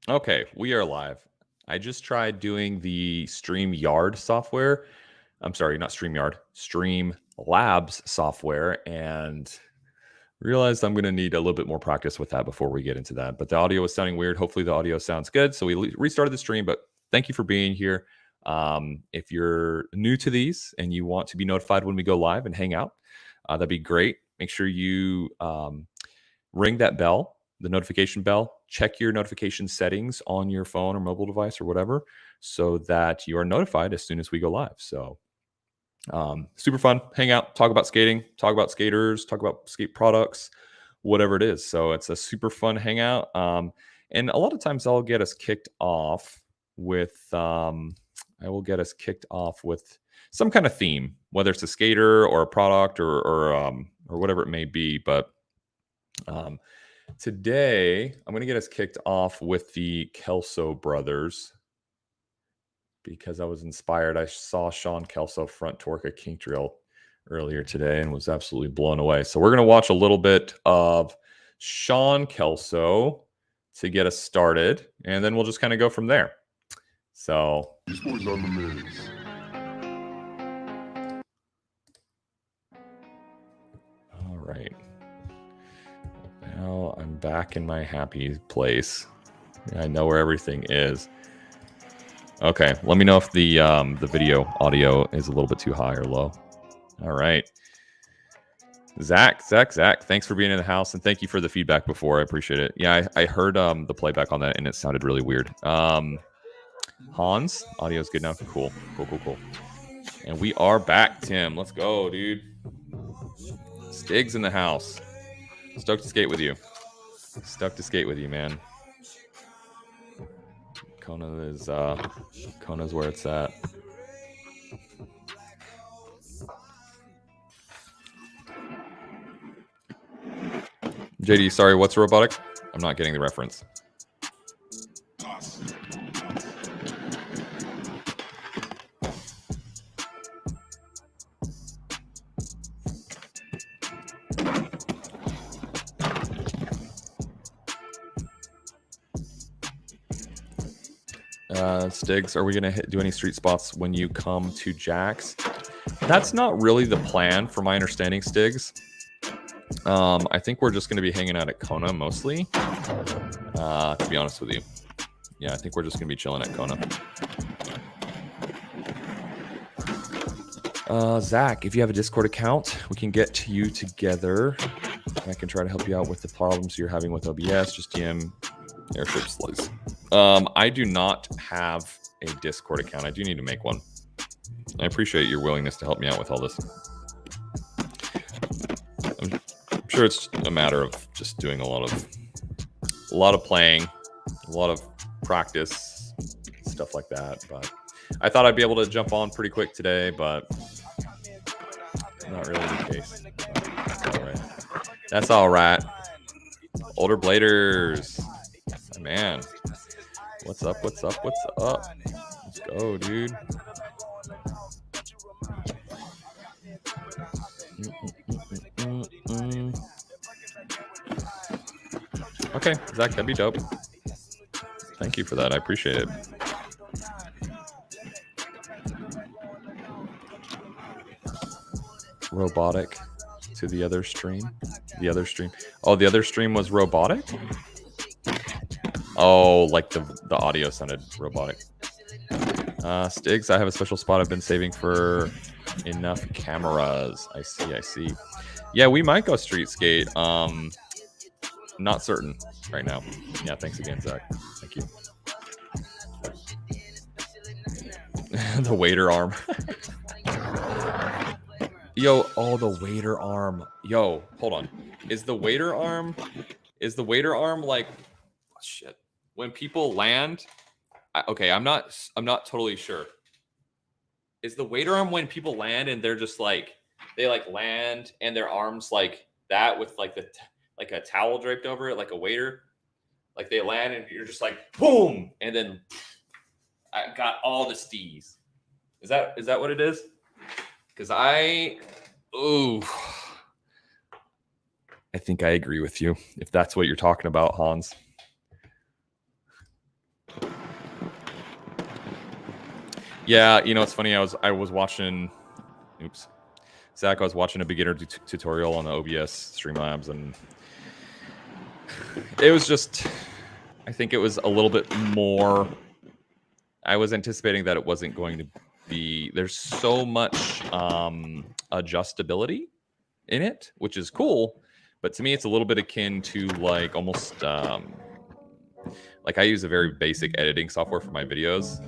Okay, we are live. I just tried doing the StreamYard software. I'm sorry, not StreamYard, Streamlabs software, and realized I'm going to need a little bit more practice with that before we get into that. But the audio was sounding weird. Hopefully, the audio sounds good. So we restarted the stream, but thank you for being here. If you're new to these and you want to be notified when we go live and hang out, that'd be great. Make sure you ring that bell, the notification bell. Check your notification settings on your phone or mobile device or whatever, so that you are notified as soon as we go live. So super fun, hang out, talk about skating, talk about skaters, talk about skate products, whatever it is. So it's a super fun hangout. And a lot of times I'll get us kicked off with I will get us kicked off with some kind of theme, whether it's a skater or a product or whatever it may be. But today I'm going to get us kicked off with the Kelso brothers, because I was inspired. I saw Sean Kelso front torque a kink drill earlier today and was absolutely blown away. So we're going to watch a little bit of Sean Kelso to get us started, and then we'll just kind of go from there. So These boys on the mix. all right. Now I'm back in my happy place. I know where everything is. Okay, let me know if the video audio is a little bit too high or low. All right. Zach, thanks for being in the house, and thank you for the feedback before. I appreciate it. Yeah, I heard the playback on that, and it sounded really weird. Hans, audio is good now. Cool. And we are back, Tim. Let's go, dude. Stig's in the house. Stoked to skate with you. Man. Kona's where it's at. JD, sorry, what's robotic? I'm not getting the reference. Stigs, are we going to do any street spots when you come to Jack's? That's not really the plan, from my understanding, Stigs. I think we're just going to be hanging out at Kona mostly, to be honest with you. Yeah, I think we're just going to be chilling at Kona. Zach, if you have a Discord account, we can get you together. I can try to help you out with the problems you're having with OBS. Just DM Airship Slice. I do not have a Discord account. I do need to make one. I appreciate your willingness to help me out with all this. I'm sure it's a matter of just doing a lot of playing, a lot of practice, stuff like that. But I thought I'd be able to jump on pretty quick today, but not really the case. That's all right. Older Bladers. Man. What's up? Let's go, dude. Okay, Zach, that'd be dope. Thank you for that. I appreciate it. Robotic to the other stream. Oh, the other stream was robotic? Oh, like the audio sounded robotic. Stigs, I have a special spot I've been saving for enough cameras. I see. Yeah, we might go street skate. Not certain right now. Yeah, thanks again, Zach. Thank you. The waiter arm. Yo, the waiter arm. Yo, hold on. Is the waiter arm like, oh, shit. When people land, okay, I'm not totally sure. Is the waiter arm when people land and they're just like, they like land and their arms like that with like like a towel draped over it, like a waiter? Like they land and you're just like, boom, and then I got all the stees. Is that what it is? Because I think I agree with you, if that's what you're talking about, Hans. Yeah, you know, it's funny. I was watching. Oops, Zach. I was watching a beginner tutorial on the OBS Streamlabs, and it was just. I think it was a little bit more. I was anticipating that it wasn't going to be. There's so much adjustability in it, which is cool. But to me, it's a little bit akin to like almost like I use a very basic editing software for my videos.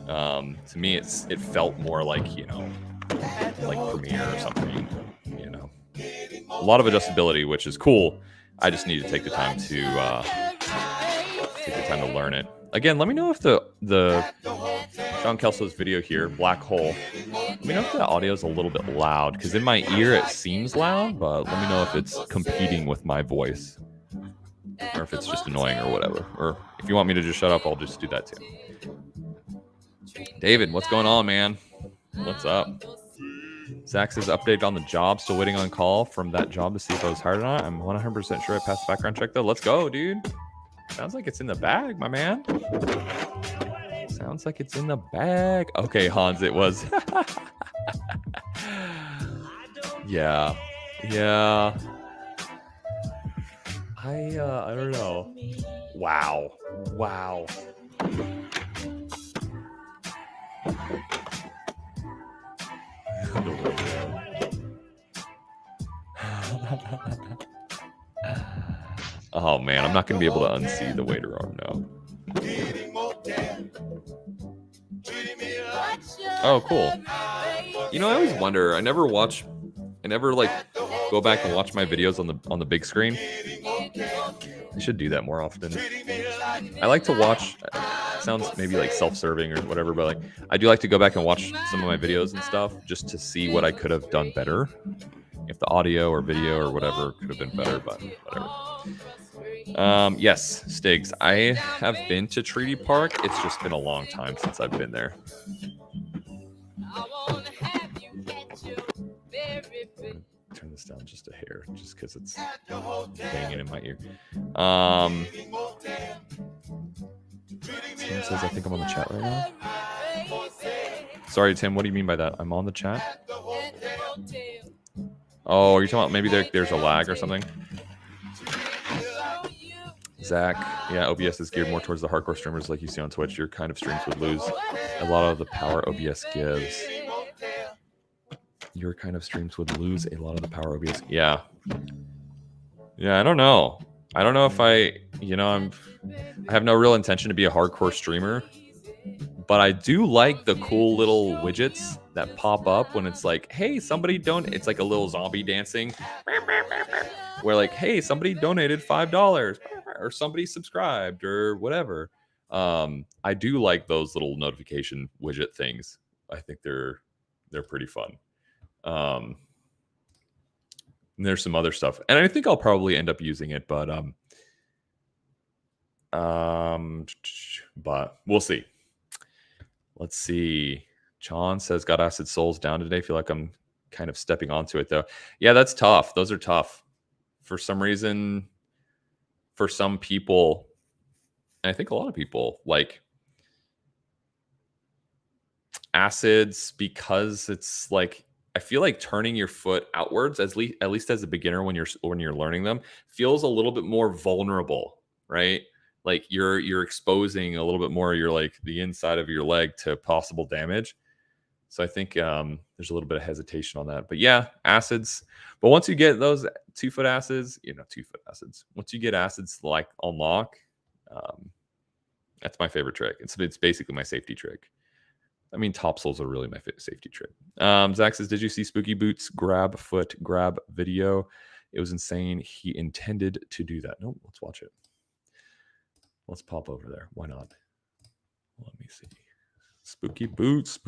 To me, it felt more like, you know, like Premiere or something. You know, a lot of adjustability, which is cool. I just need to take the time to learn it. Again, let me know if the John Kelso's video here, Black Hole. Let me know if the audio is a little bit loud, because in my ear it seems loud, but let me know if it's competing with my voice, or if it's just annoying or whatever. Or if you want me to just shut up, I'll just do that too. David, what's going on, man? What's up? Zach says update on the job. Still waiting on call from that job to see if I was hired or not. I'm 100% sure I passed the background check though. Let's go, dude. Sounds like it's in the bag, my man. Sounds like it's in the bag. Okay, Hans, it was. Yeah. I don't know. Wow. Oh man, I'm not gonna be able to unsee the waiter arm now. Oh, cool. You know, I always wonder. I never like go back and watch my videos on the big screen. I should do that more often. I like to watch. Sounds maybe like self-serving or whatever, but like I do like to go back and watch some of my videos and stuff just to see what I could have done better. If the audio or video or whatever could have been better, but whatever. Yes, Stigs. I have been to Treaty Park. It's just been a long time since I've been there. Turn this down just a hair, just because it's banging in my ear. Tim says, I think I'm on the chat right now. Sorry, Tim, what do you mean by that? I'm on the chat? Oh, are you talking about maybe there's a lag or something? Zach, yeah, OBS is geared more towards the hardcore streamers like you see on Twitch. Your kind of streams would lose a lot of the power OBS gives. Your kind of streams would lose a lot of the power OBS. Yeah, I don't know. I don't know if I have no real intention to be a hardcore streamer, but I do like the cool little widgets that pop up when it's like, hey, somebody don't. It's like a little zombie dancing, where like, hey, somebody donated $5 or somebody subscribed or whatever. I do like those little notification widget things. I think they're pretty fun. And there's some other stuff, and I think I'll probably end up using it, but we'll see. Let's see. John says, got Acid Souls down today. Feel like I'm kind of stepping onto it though. Yeah, that's tough. Those are tough. For some reason, for some people, and I think a lot of people, like acids, because it's like, I feel like turning your foot outwards, at least as a beginner when you're learning them, feels a little bit more vulnerable, right? Like you're exposing a little bit more your like the inside of your leg to possible damage. So I think there's a little bit of hesitation on that. But yeah, acids. But once you get those 2-foot acids, 2-foot acids. Once you get acids like on lock, that's my favorite trick. It's basically my safety trick. I mean, topsoils are really my safety trick. Zach says, did you see Spooky Boots grab video? It was insane. He intended to do that. Nope, let's watch it. Let's pop over there. Why not? Let me see. Spooky Boots.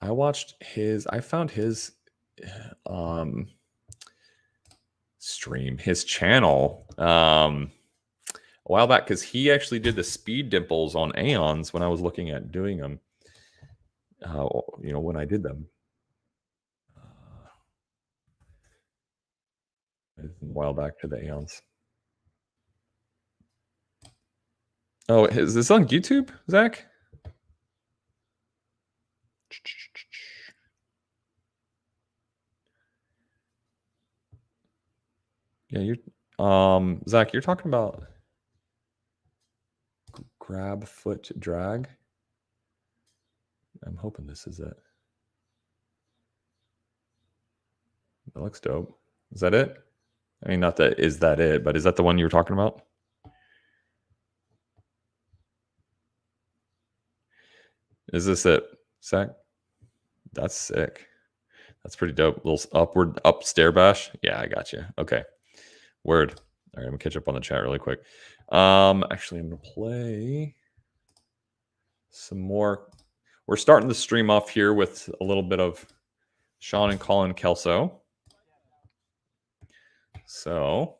I found his stream, his channel a while back, because he actually did the speed dimples on Aeons when I was looking at doing them. When I did them a while back to the Aeons. Oh, is this on YouTube, Zach? Yeah, Zach, you're talking about grab foot drag. I'm hoping this is it. That looks dope. Is that it? I mean, not that is that it, but is that the one you were talking about? Is this it, Zach? That's sick. That's pretty dope. Little upward up stair bash. Yeah, I got you. Okay. Word. All right, I'm gonna catch up on the chat really quick. Actually, I'm gonna play some more. We're starting the stream off here with a little bit of Sean and Colin Kelso. So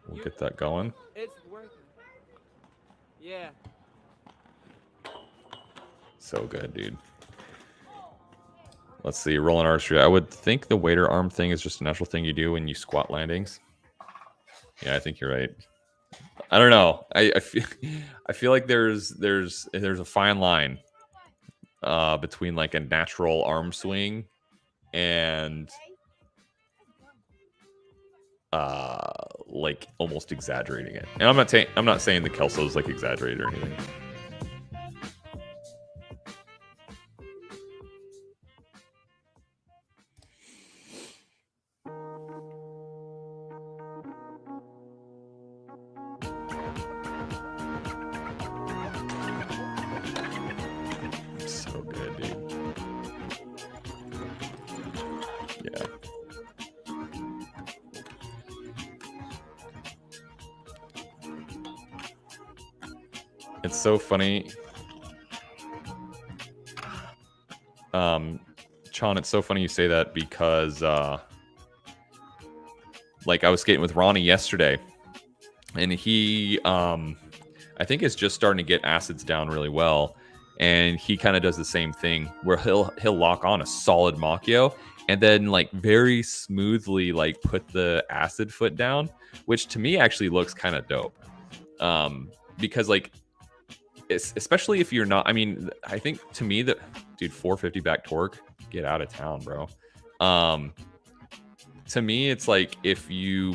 we'll get that going. It's working. Yeah. So good, dude. Let's see, rolling archery. I would think the waiter arm thing is just a natural thing you do when you squat landings. Yeah, I think you're right. I don't know. I feel like there's a fine line between like a natural arm swing and like almost exaggerating it. And I'm not saying the Kelso's like exaggerated or anything. So good, dude. Yeah. It's so funny. Chon, it's so funny you say that because like I was skating with Ronnie yesterday and he I think is just starting to get acids down really well. And he kind of does the same thing where he'll lock on a solid Machio and then like very smoothly like put the acid foot down, which to me actually looks kind of dope. Because like especially if you're not, I mean, I think to me that dude 450 back torque, get out of town, bro. To me it's like if you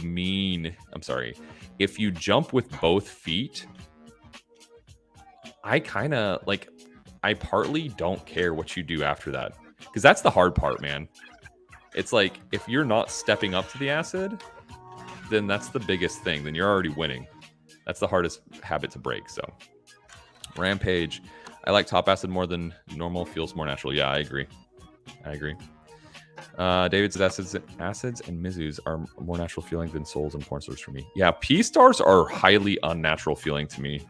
jump with both feet, I partly don't care what you do after that, because that's the hard part, man. It's like if you're not stepping up to the acid, then that's the biggest thing. Then you're already winning. That's the hardest habit to break. So Rampage, I like top acid more than normal. Feels more natural. Yeah, I agree. David says acids and Mizus are more natural feeling than souls and porn stars for me. Yeah, P stars are highly unnatural feeling to me.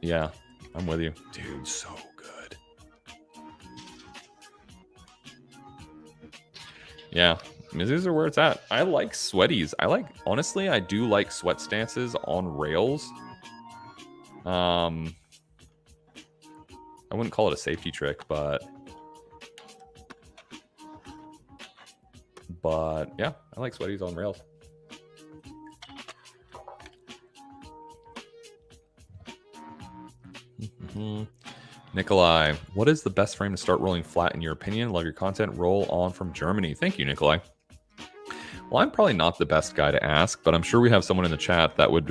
Yeah, I'm with you. Dude, so good. Yeah, Mizus are where it's at. I like sweaties. Honestly, I do like sweat stances on rails. I wouldn't call it a safety trick, but yeah, I like sweaties on rails. Nikolai, what is the best frame to start rolling flat in your opinion? Love your content. Roll on from Germany. Thank you, Nikolai. Well, I'm probably not the best guy to ask, but I'm sure we have someone in the chat that would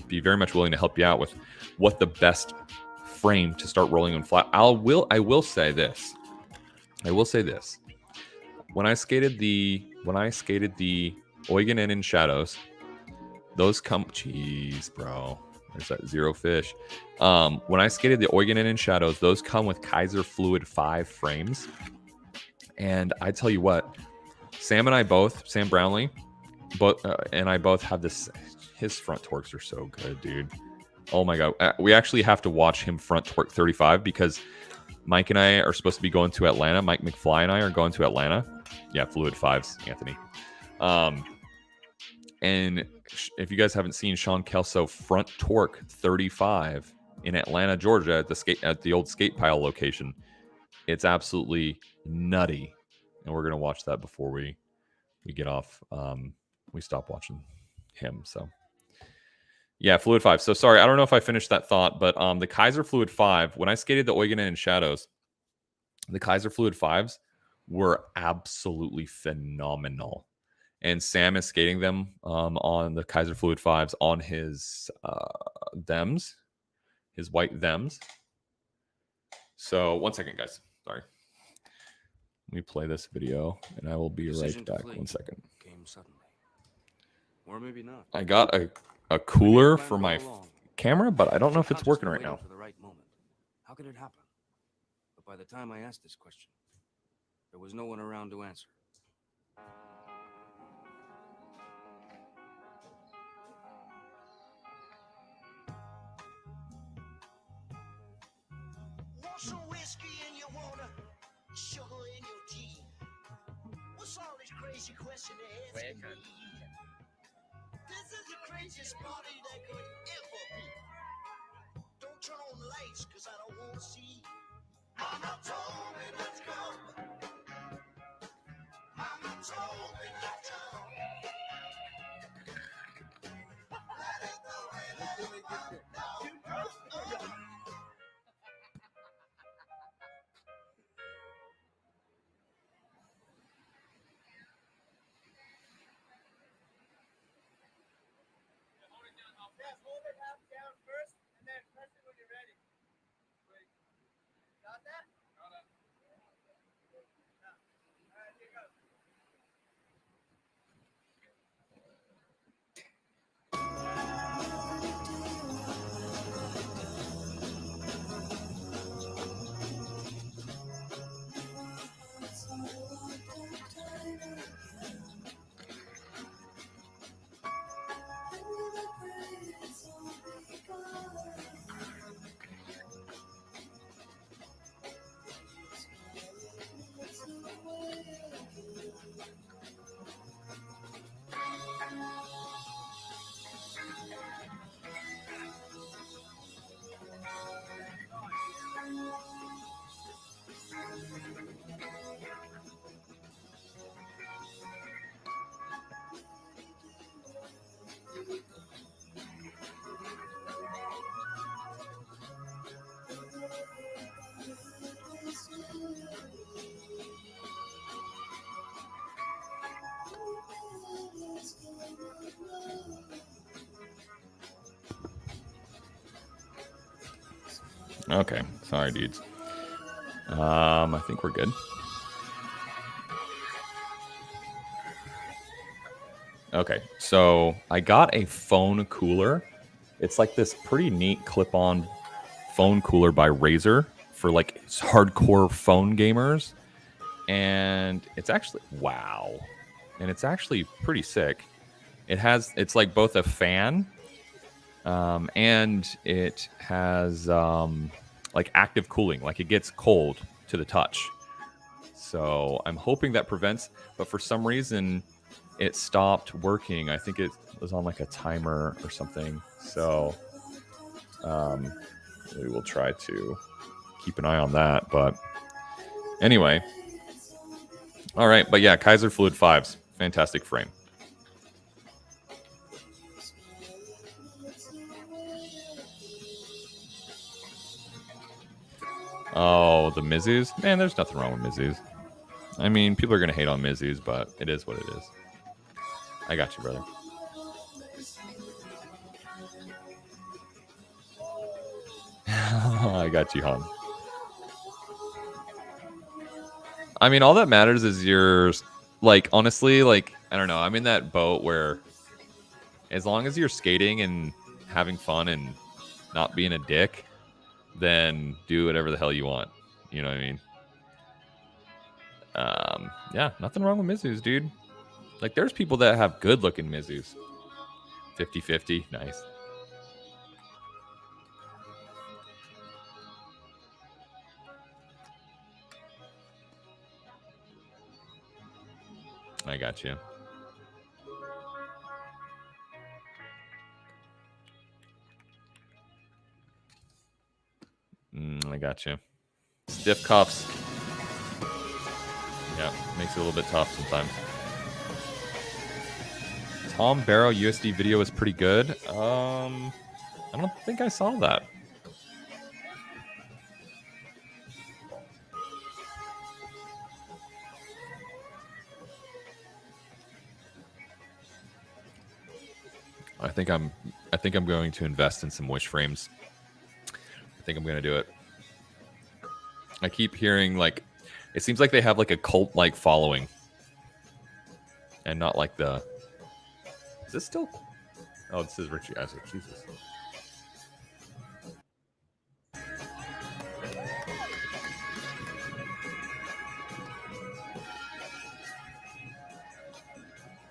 be very much willing to help you out with what the best frame to start rolling on flat. I will say this. When I skated the Eugen and in Shadows, those come. Jeez, bro. There's that zero fish. When I skated the Eugen and in Shadows, those come with Kaiser Fluid 5 frames. And I tell you what, Sam Brownlee, and I both have this. His front torques are so good, dude. Oh my God. We actually have to watch him front torque 35 because Mike and I are supposed to be going to Atlanta. Mike McFly and I are going to Atlanta. Yeah, Fluid 5s, Anthony. And if you guys haven't seen Sean Kelso front torque 35 in Atlanta, Georgia, at the old skate pile location, it's absolutely nutty. And we're gonna watch that before we get off. We stop watching him. So Yeah, Fluid 5. So sorry, I don't know if I finished that thought, but the Kaiser Fluid 5, when I skated the Oigonen in Shadows, the Kaiser Fluid 5s were absolutely phenomenal. And Sam is skating them on the Kaiser Fluid 5s on his thems, his white thems. So 1 second, guys. Sorry. Let me play this video, and I will be right back. 1 second. Came suddenly. Or maybe not. I got a cooler for my camera, but I don't know if it's working right now. For the right moment. How could it happen? But by the time I asked this question, there was no one around to answer. Want some whiskey in your water, sugar in your tea? What's all this crazy question to ask me? This is the craziest party that could ever be. Don't turn on the lights, cause I don't want to see. Mama told me let's go. Mama told me let's go. Let it go, let it go. Hold it up down first, and then press it when you're ready. Wait. Got that? Got it. All right, here goes. Okay, sorry, dudes. I think we're good. Okay, so I got a phone cooler. It's like this pretty neat clip-on phone cooler by Razer for like hardcore phone gamers. And it's actually, wow. And it's actually pretty sick. It's like both a fan and it has like active cooling, like it gets cold to the touch. So I'm hoping that prevents, but for some reason it stopped working. I think it was on like a timer or something. So we will try to keep an eye on that. But anyway, all right. But yeah, Kaiser Fluid 5s, fantastic frame. Oh, the Mizzous? Man, there's nothing wrong with Mizzous. I mean, people are going to hate on Mizzous, but it is what it is. I got you, brother. I got you, hon. I mean, all that matters is your, like, honestly, like, I don't know. I'm in that boat where as long as you're skating and having fun and not being a dick, then do whatever the hell you want. You know what I mean? Yeah, nothing wrong with Mizzous, dude. Like, there's people that have good-looking Mizzous. 50-50, nice. I got you. I got you. Stiff cuffs. Yeah, makes it a little bit tough sometimes. Tom Barrow USD video is pretty good. I don't think I saw that. I think I'm going to invest in some wish frames. I think I'm going to do it. I keep hearing like it seems like they have like a cult like following. And not like the is this still oh, this is Richie Isaac. Jesus.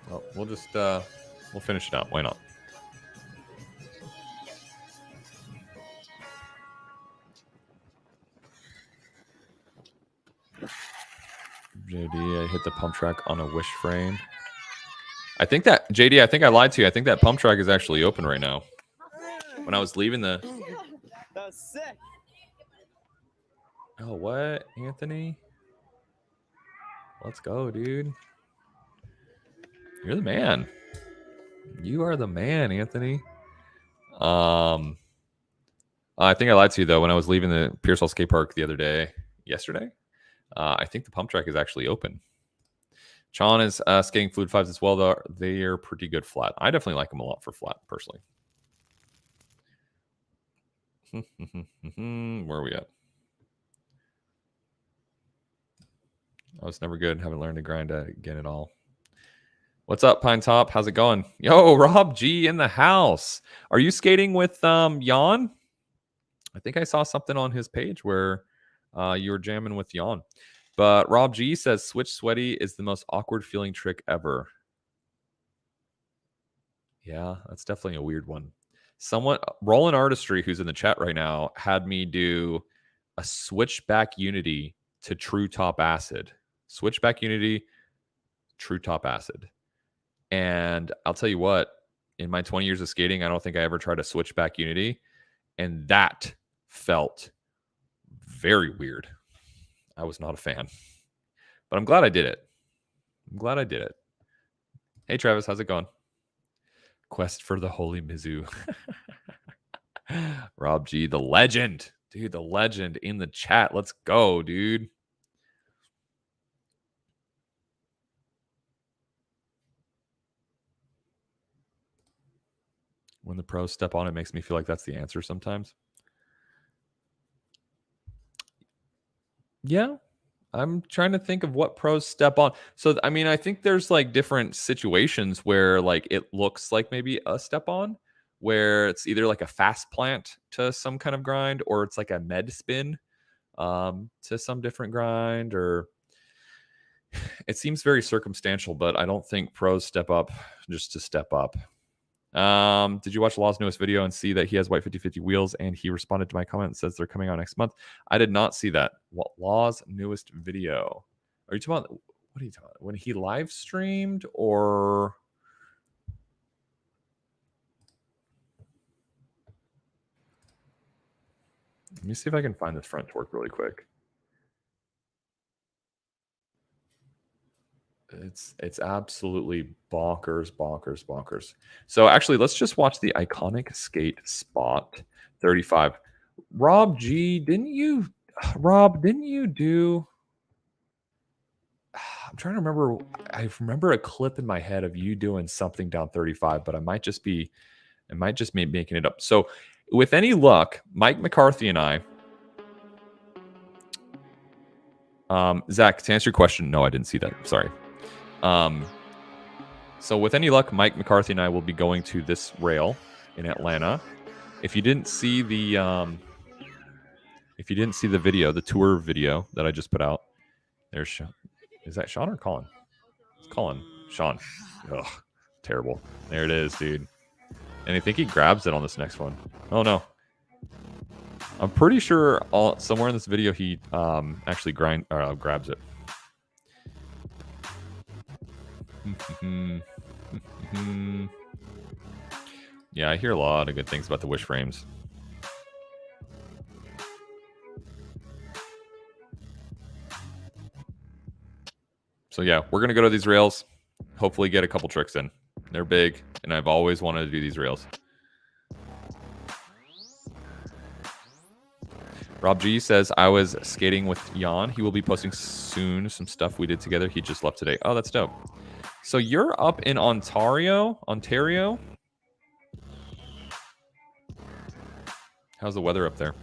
Well, we'll just we'll finish it out. Why not? JD, I hit the pump track on a wish frame. I think that JD, I think I lied to you. I think that pump track is actually open right now. When I was leaving the That was sick. oh, what, Anthony? Let's go, dude. You're the man. You are the man, Anthony. I think I lied to you though. When I was leaving the Pearsall skate park the other day, yesterday, I think the pump track is actually open. Sean is skating Fluid 5s as well, though. They are pretty good flat. I definitely like them a lot for flat, personally. Where are we at? I was never good. Haven't learned to grind again at all. What's up, Pine Top? How's it going? Yo, Rob G in the house. Are you skating with Jan? I think I saw something on his page where you were jamming with Jan. But Rob G says switch sweaty is the most awkward feeling trick ever. Yeah, that's definitely a weird one. Someone, Roland Artistry, who's in the chat right now, had me do a switchback unity to true top acid. Switchback unity, true top acid. And I'll tell you what, in my 20 years of skating, I don't think I ever tried a switchback unity. And that felt very weird. I was not a fan. But I'm glad I did it. I'm glad I did it. Hey, Travis, how's it going? Quest for the Holy Mizzou. Rob G, the legend. Dude, the legend in the chat. Let's go, dude. When the pros step on, it makes me feel like that's the answer sometimes. Yeah. I'm trying to think of what pros step on. So, I mean, I think there's like different situations where like it looks like maybe a step on, where it's either like a fast plant to some kind of grind, or it's like a med spin to some different grind, or it seems very circumstantial, but I don't think pros step up just to step up. Did you watch Law's newest video and see that he has white 50/50 wheels, and he responded to my comment and says they're coming out next month? I did not see that. What Law's newest video? Are you talking about, what are you talking about? When he live streamed, or let me see if I can find this front torque really quick. It's absolutely bonkers. So actually, let's just watch the iconic skate spot 35. Rob G, didn't you do? I'm trying to remember. I remember a clip in my head of you doing something down 35, but I might just be making it up. So with any luck, Mike McCarthy and I, Zach, to answer your question, no, I didn't see that. Sorry. So with any luck, Mike McCarthy and I will be going to this rail in Atlanta. If you didn't see the video, the tour video that I just put out, there's Sean. Is that Sean or Colin? It's Colin. Sean. Ugh, terrible. There it is, dude. And I think he grabs it on this next one. Oh no. I'm pretty sure somewhere in this video he actually grabs it. Yeah, I hear a lot of good things about the wish frames. So yeah, we're gonna go to these rails, hopefully get a couple tricks in. They're big, and I've always wanted to do these rails. Rob G says, I was skating with Jan. He will be posting soon some stuff we did together. He just left today. Oh, that's dope. So you're up in Ontario? How's the weather up there?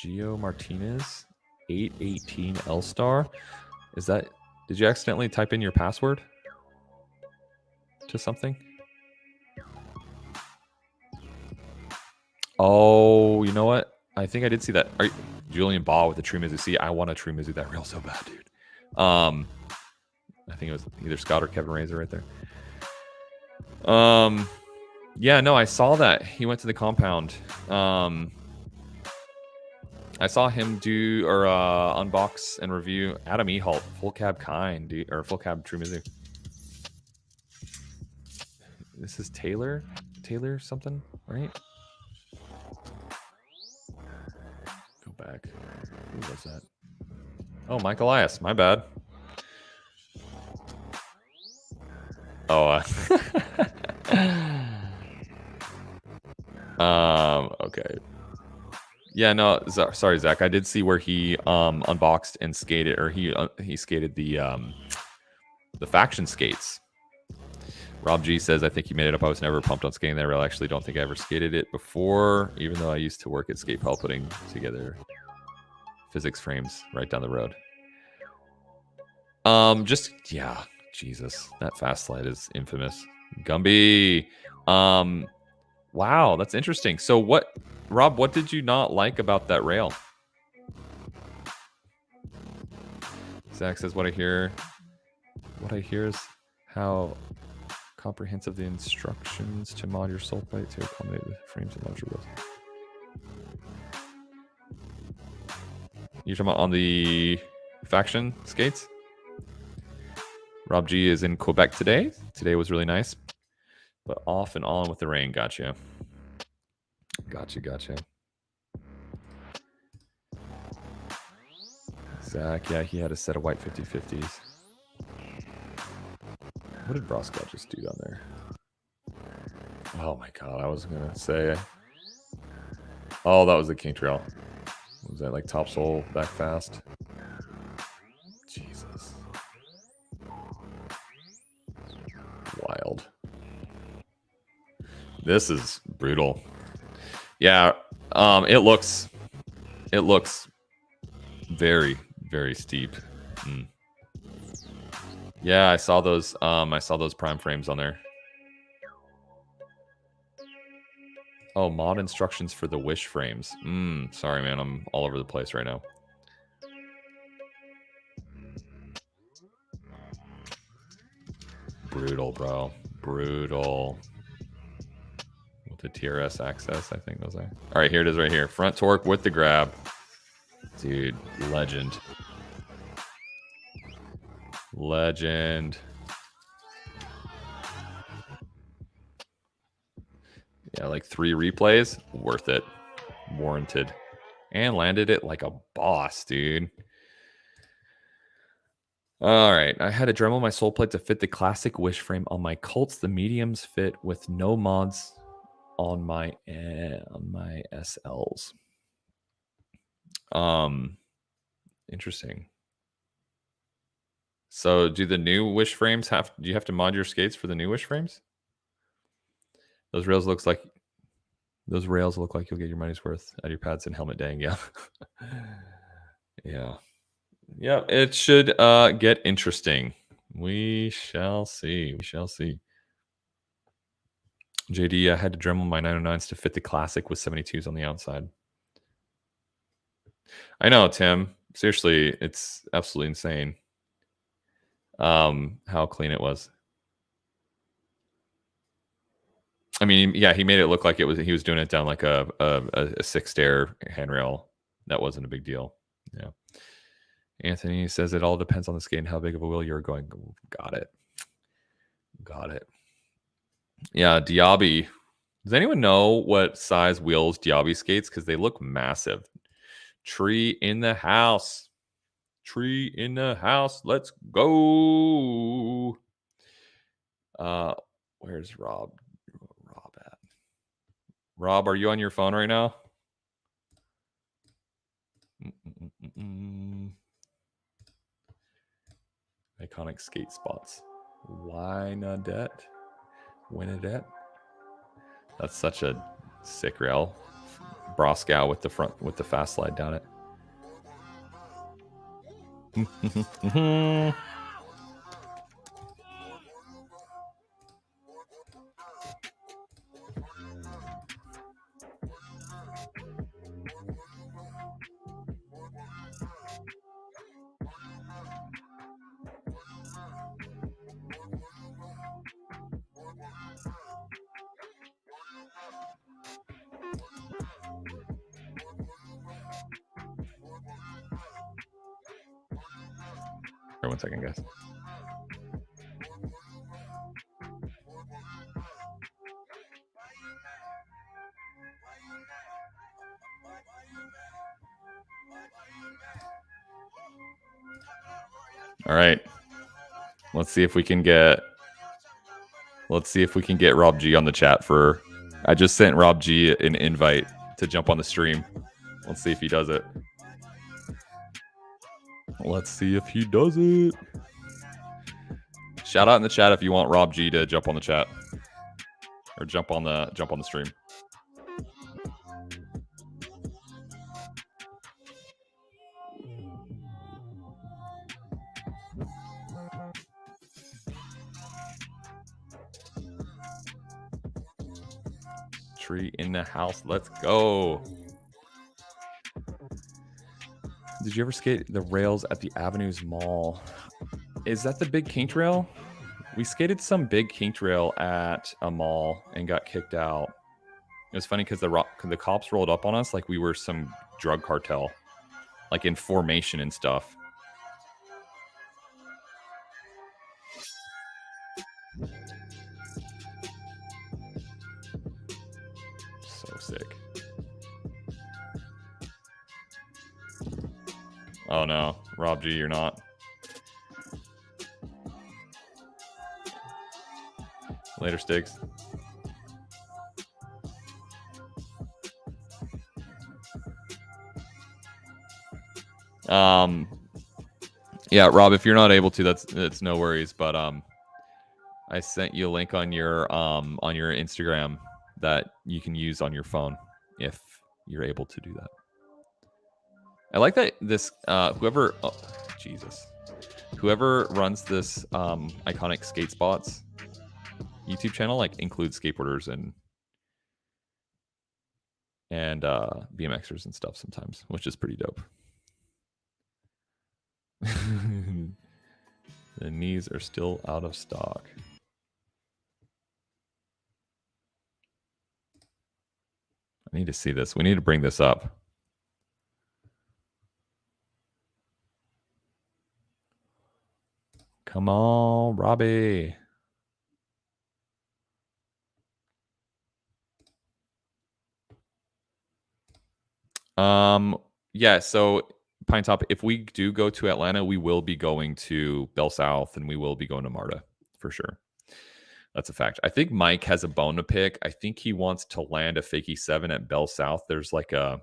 Gio Martinez, 818 L-Star. Is that... Did you accidentally type in your password to something? Oh, you know what? I think I did see that. Julian Baugh with the True Mizu. See, I want a True Mizu that rail so bad, dude. I think it was either Scott or Kevin Razor right there. Yeah, no, I saw that. He went to the compound. I saw him do or unbox and review Adam Ehalt, full cab kind, dude, or full cab True Mizu. This is Taylor something, right? Go back. Who was that? Oh, Mike Elias. My bad. Oh, okay. Yeah, no, sorry, Zach. I did see where he unboxed and skated, or he skated the faction skates. Rob G says, I think he made it up. I was never pumped on skating that rail. I actually don't think I ever skated it before, even though I used to work at Skate Pal putting together physics frames right down the road. Yeah, Jesus, that fast slide is infamous. Gumby. Wow, that's interesting. So Rob, what did you not like about that rail? Zach says, what I hear is how comprehensive the instructions to mod your soul plate to accommodate the frames and larger wheels. You're talking about on the faction skates? Rob G is in Quebec today. Today was really nice, but off and on with the rain. Gotcha. Zach, yeah, he had a set of white 50/50s. What did Broscott just do down there? Oh my god, I was gonna say. Oh, that was the King Trail. Was that like top sole back fast? Jesus. Wild. This is brutal. Yeah, it looks very, very steep. Yeah, I saw those prime frames on there. Oh, mod instructions for the Wish frames. Sorry, man, I'm all over the place right now. Brutal, bro. Brutal. With the TRS access, I think those are. All right, here it is right here. Front torque with the grab. Dude, legend. Legend. Yeah, like 3 replays. Worth it. Warranted. And landed it like a boss, dude. All right. I had to Dremel my soul plate to fit the classic Wish frame on my Colts. The mediums fit with no mods on my SLs. Interesting. So do the new Wish frames do you have to mod your skates for the new Wish frames? Those rails look like you'll get your money's worth out of your pads and helmet dang, yeah. Yeah. Yeah, it should get interesting. We shall see. JD, I had to Dremel my 909s to fit the classic with 72s on the outside. I know, Tim. Seriously, it's absolutely insane. How clean it was. I mean, yeah, he made it look like he was doing it down like a 6-stair handrail. That wasn't a big deal. Yeah. Anthony says it all depends on the skate and how big of a wheel you're going. Got it. Yeah, Diaby. Does anyone know what size wheels Diaby skates? Because they look massive. Tree in the house. Tree in the house. Let's go. Where's Rob? Rob at? Rob, are you on your phone right now? Iconic skate spots. Wynadette. That's such a sick rail. Broscow with the fast slide down it. Here, 1 second, guys. All right. Let's see if we can get Rob G on the chat for. I just sent Rob G an invite to jump on the stream. Let's see if he does it. Let's see if he does it. Shout out in the chat if you want Rob G to jump on the chat or jump on the stream. Tree in the house. Let's go. Did you ever skate the rails at the Avenues Mall? Is that the big kink rail? We skated some big kink rail at a mall and got kicked out. It was funny because the cops rolled up on us like we were some drug cartel, like in formation and stuff. So sick. Oh no, Rob G, you're not. Later, Stiggs. Yeah, Rob, if you're not able to, that's no worries. But I sent you a link on your Instagram that you can use on your phone if you're able to do that. I like that this whoever runs this iconic skate spots YouTube channel like includes skateboarders and BMXers and stuff sometimes, which is pretty dope. The knees are still out of stock. I need to see this. We need to bring this up. Come on, Robbie. Yeah, so Pine Top, if we do go to Atlanta, we will be going to Bell South and we will be going to MARTA for sure. That's a fact. I think Mike has a bone to pick. I think he wants to land a fakie 7 at Bell South. There's like a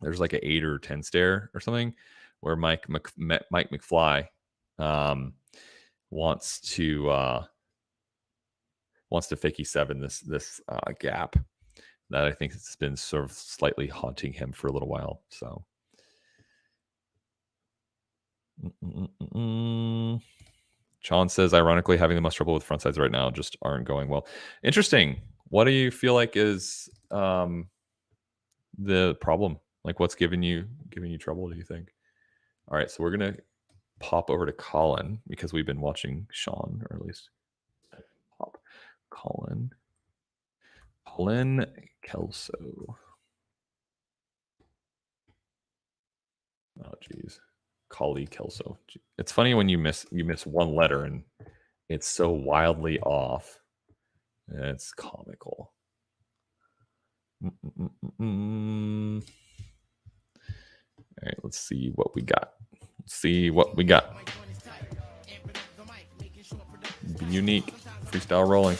8 or 10 stair or something where Mike McFly wants to fakie 7 this gap that I think has been sort of slightly haunting him for a little while. So Sean says, ironically, having the most trouble with front sides right now just aren't going well. Interesting. What do you feel like is the problem? Like, what's giving you trouble, do you think? All right, so we're gonna pop over to Colin because we've been watching Sean, or at least pop Colin Kelso. Oh geez, Collie Kelso. It's funny when you miss one letter and it's so wildly off. It's comical. All right, let's see what we got. see what we got. Be unique. Freestyle rolling.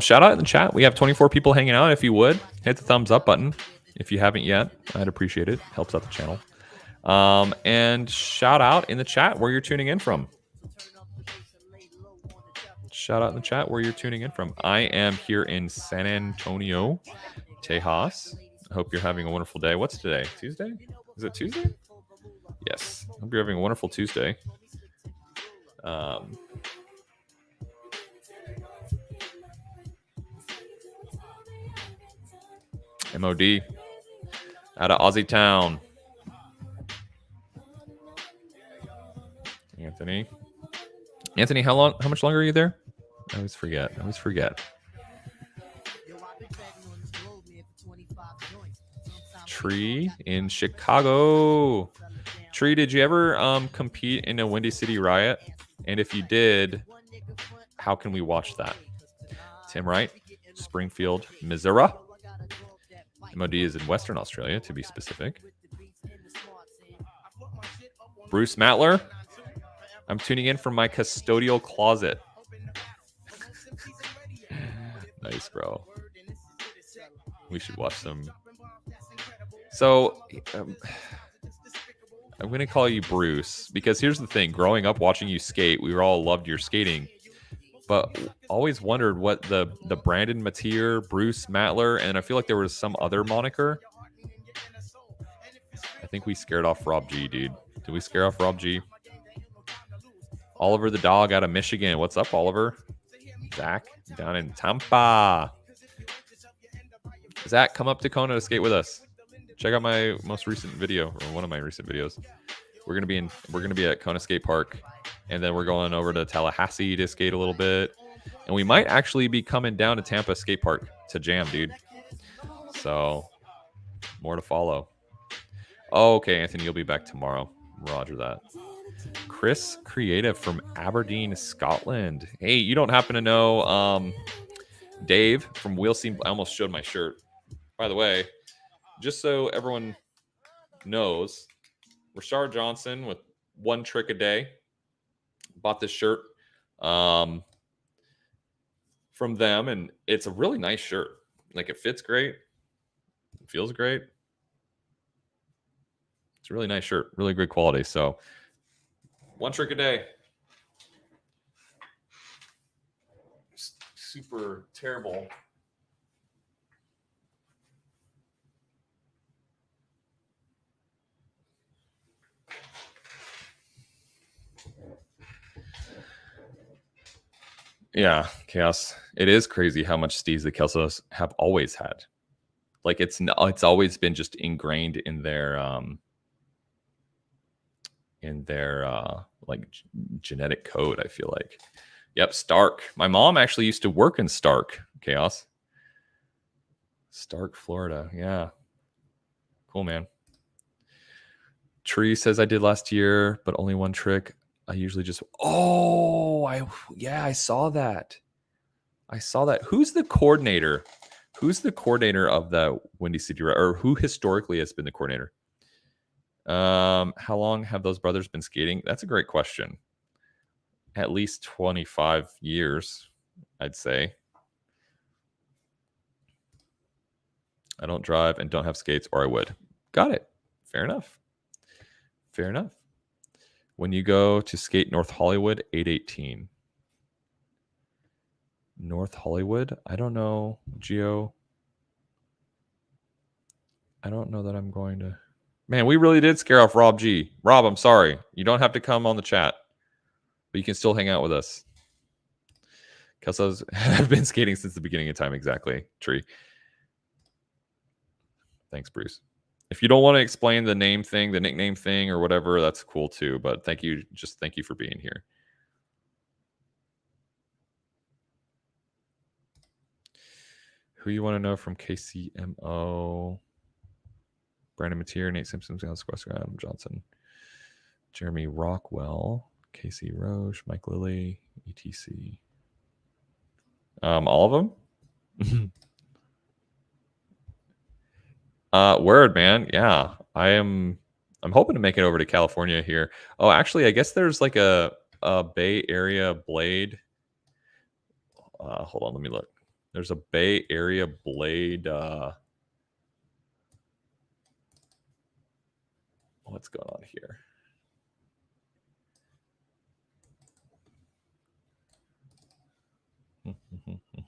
Shout out in the chat. We have 24 people hanging out. If you would, hit the thumbs up button. If you haven't yet, I'd appreciate it. Helps out the channel. And shout out in the chat where you're tuning in from. Shout out in the chat where you're tuning in from. I am here in San Antonio, Tejas. I hope you're having a wonderful day. What's today? Tuesday? Is it Tuesday? Yes. I hope you're having a wonderful Tuesday. MOD out of Aussie Town. Anthony, how much longer are you there? I always forget. Tree in Chicago. Tree, did you ever compete in a Windy City Riot? And if you did, how can we watch that? Tim Wright, Springfield, Missouri. MOD is in Western Australia, to be specific. Bruce Matler. I'm tuning in from my custodial closet. Nice, bro. We should watch some. So, I'm going to call you Bruce because here's the thing. Growing up watching you skate, we all loved your skating. But always wondered what the Brandon Mateer, Bruce Matler, and I feel like there was some other moniker. I think we scared off Rob G, dude. Did we scare off Rob G? Oliver the dog out of Michigan. What's up, Oliver? Zach down in Tampa. Zach, come up to Kona to skate with us. Check out my most recent video, or one of my recent videos. We're gonna be at Kona Skate Park, and then we're going over to Tallahassee to skate a little bit, and we might actually be coming down to Tampa Skate Park to jam, dude. So more to follow. Oh, okay, Anthony, you'll be back tomorrow. Roger that. Chris Creative from Aberdeen, Scotland. Hey, you don't happen to know Dave from Wheelstein? I almost showed my shirt. By the way, just so everyone knows, Rashard Johnson with one trick a day bought this shirt from them, and it's a really nice shirt. Like, it fits great, it feels great. It's a really nice shirt, really good quality. So one trick a day. Super terrible. Yeah, Chaos. It is crazy how much steez the Kelsos have always had. Like, it's always been just ingrained in their like genetic code, I feel like. Yep, Stark. My mom actually used to work in Stark, Chaos. Stark, Florida. Yeah. Cool, man. Tree says I did last year, but only one trick. I usually just I saw that. Who's the coordinator? Who's the coordinator of the Windy City, or who historically has been the coordinator? How long have those brothers been skating? That's a great question. At least 25 years, I'd say. I don't drive and don't have skates, or I would. Got it. Fair enough. Fair enough. When you go to skate North Hollywood, 818. North Hollywood? I don't know, Geo. I don't know that I'm going to. Man, we really did scare off Rob G. Rob, I'm sorry. You don't have to come on the chat, but you can still hang out with us. Kelsos have been skating since the beginning of time. Exactly, Tree. Thanks, Bruce. If you don't want to explain the name thing, the nickname thing, or whatever, that's cool too. But thank you. Just thank you for being here. Who you want to know from KCMO? Brandon Mateer, Nate Simpson, Adam Johnson, Jeremy Rockwell, Casey Roche, Mike Lilly, etc. All of them. Word, man. Yeah, I'm hoping to make it over to California here. Oh, actually, I guess there's like a Bay Area Blade. Hold on, let me look. There's a Bay Area Blade. What's going on here?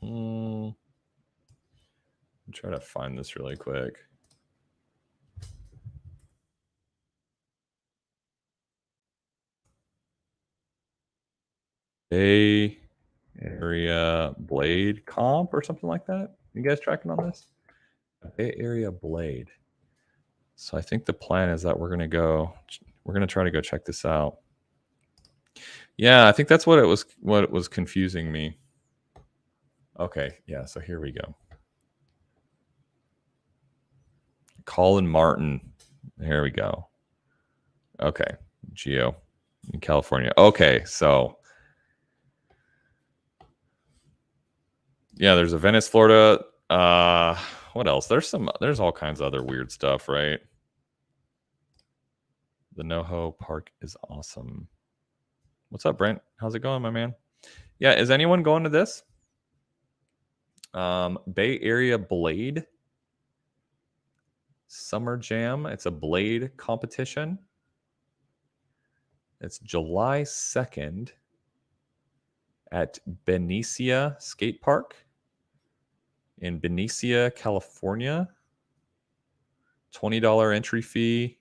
I'm trying to find this really quick. Bay Area Blade comp or something like that. You guys tracking on this? Bay Area Blade. So I think the plan is that we're gonna try to go check this out. Yeah, I think that's what it was confusing me. Okay, yeah, so here we go. Colin Martin. Here we go. Okay, Geo in California. Okay, so yeah, there's a Venice, Florida. What else? There's all kinds of other weird stuff, right? The NoHo Park is awesome. What's up, Brent? How's it going, my man? Yeah, is anyone going to this? Bay Area Blade Summer Jam. It's a blade competition. It's July 2nd at Benicia Skate Park in Benicia, California. $20 entry fee,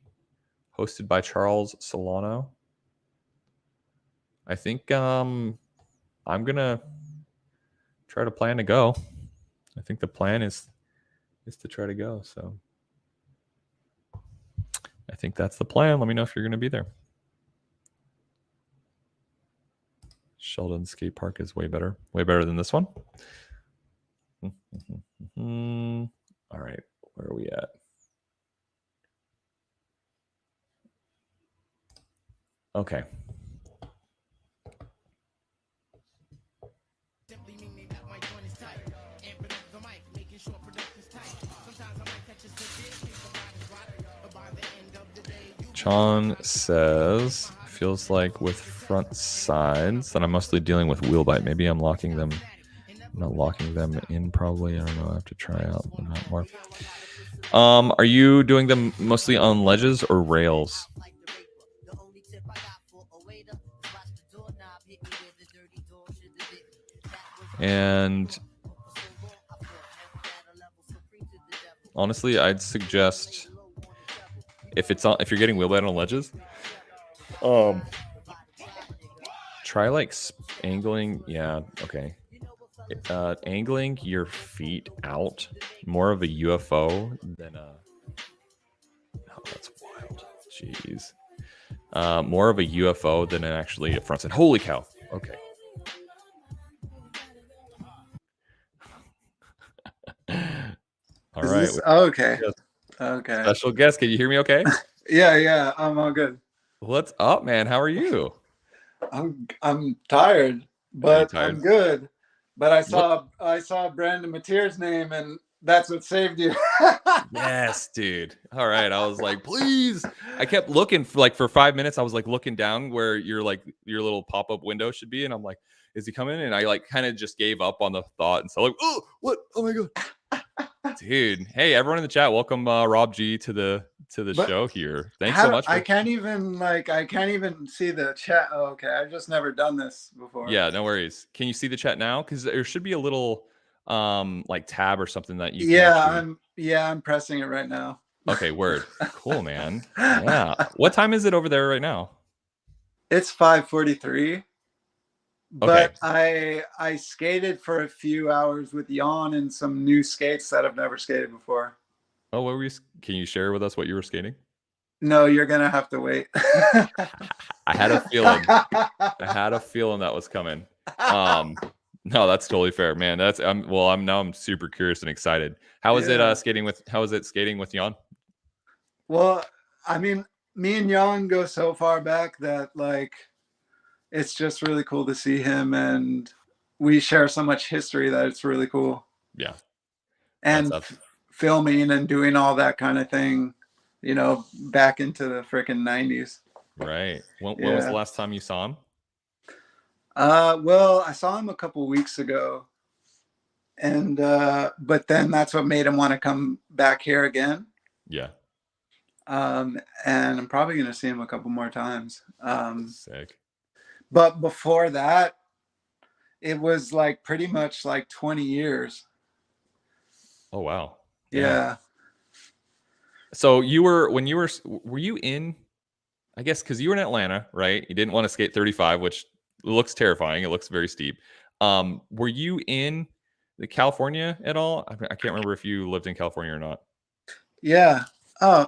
hosted by Charles Solano. I think I'm gonna try to plan to go. I think the plan is to try to go. So I think that's the plan. Let me know if you're gonna be there. Sheldon Skate Park is way better than this one. All right, where are we at? Okay. John says, feels like with front sides that I'm mostly dealing with wheel bite. Maybe I'm locking them, not locking them in probably. I don't know. I have to try out a lot more. Are you doing them mostly on ledges or rails? And honestly, I'd suggest if you're getting wheel bite on ledges, try like angling. Yeah, okay. Angling your feet out, more of a UFO than a. Oh, that's wild. Jeez. More of a UFO than actually a front side. Holy cow. Okay. All right. Okay. Okay. Special guest. Can you hear me okay? Yeah, I'm all good. What's up, man? How are you? I'm tired, but tired? I'm good. But I saw Brandon Mateer's name, and that's what saved you. Yes, dude. All right. I was like, please. I kept looking for 5 minutes. I was like looking down where your little pop-up window should be, and I'm like, is he coming? And I like kind of just gave up on the thought, and so like, oh, what? Oh my god. Dude, hey, everyone in the chat, welcome Rob G to the show here. Thanks so much. I can't even see the chat. Oh, okay, I've just never done this before. Yeah, no worries. Can you see the chat now? Because there should be a little like tab or something that you. I'm pressing it right now. Okay, word. Cool, man. Yeah. What time is it over there right now? It's 5:43. But okay. I skated for a few hours with Jan and some new skates that I've never skated before. Oh, what were you? Can you share with us what you were skating? No, you're gonna have to wait. I had a feeling. That was coming. No, that's totally fair, man. I'm super curious and excited. How is it skating with Jan? Well, I mean, me and Jan go so far back that like it's just really cool to see him, and we share so much history that it's really cool. Yeah. And filming and doing all that kind of thing, you know, back into the freaking 90s. Right. When was the last time you saw him? Well, I saw him a couple weeks ago, and but then that's what made him want to come back here again. Yeah. And I'm probably going to see him a couple more times. Sick. But before that, it was like pretty much like 20 years. Oh, wow. Yeah. So were you in, I guess, because you were in Atlanta, right? You didn't want to skate 35, which looks terrifying. It looks very steep. Were you in the California at all? I can't remember if you lived in California or not. Yeah. Oh,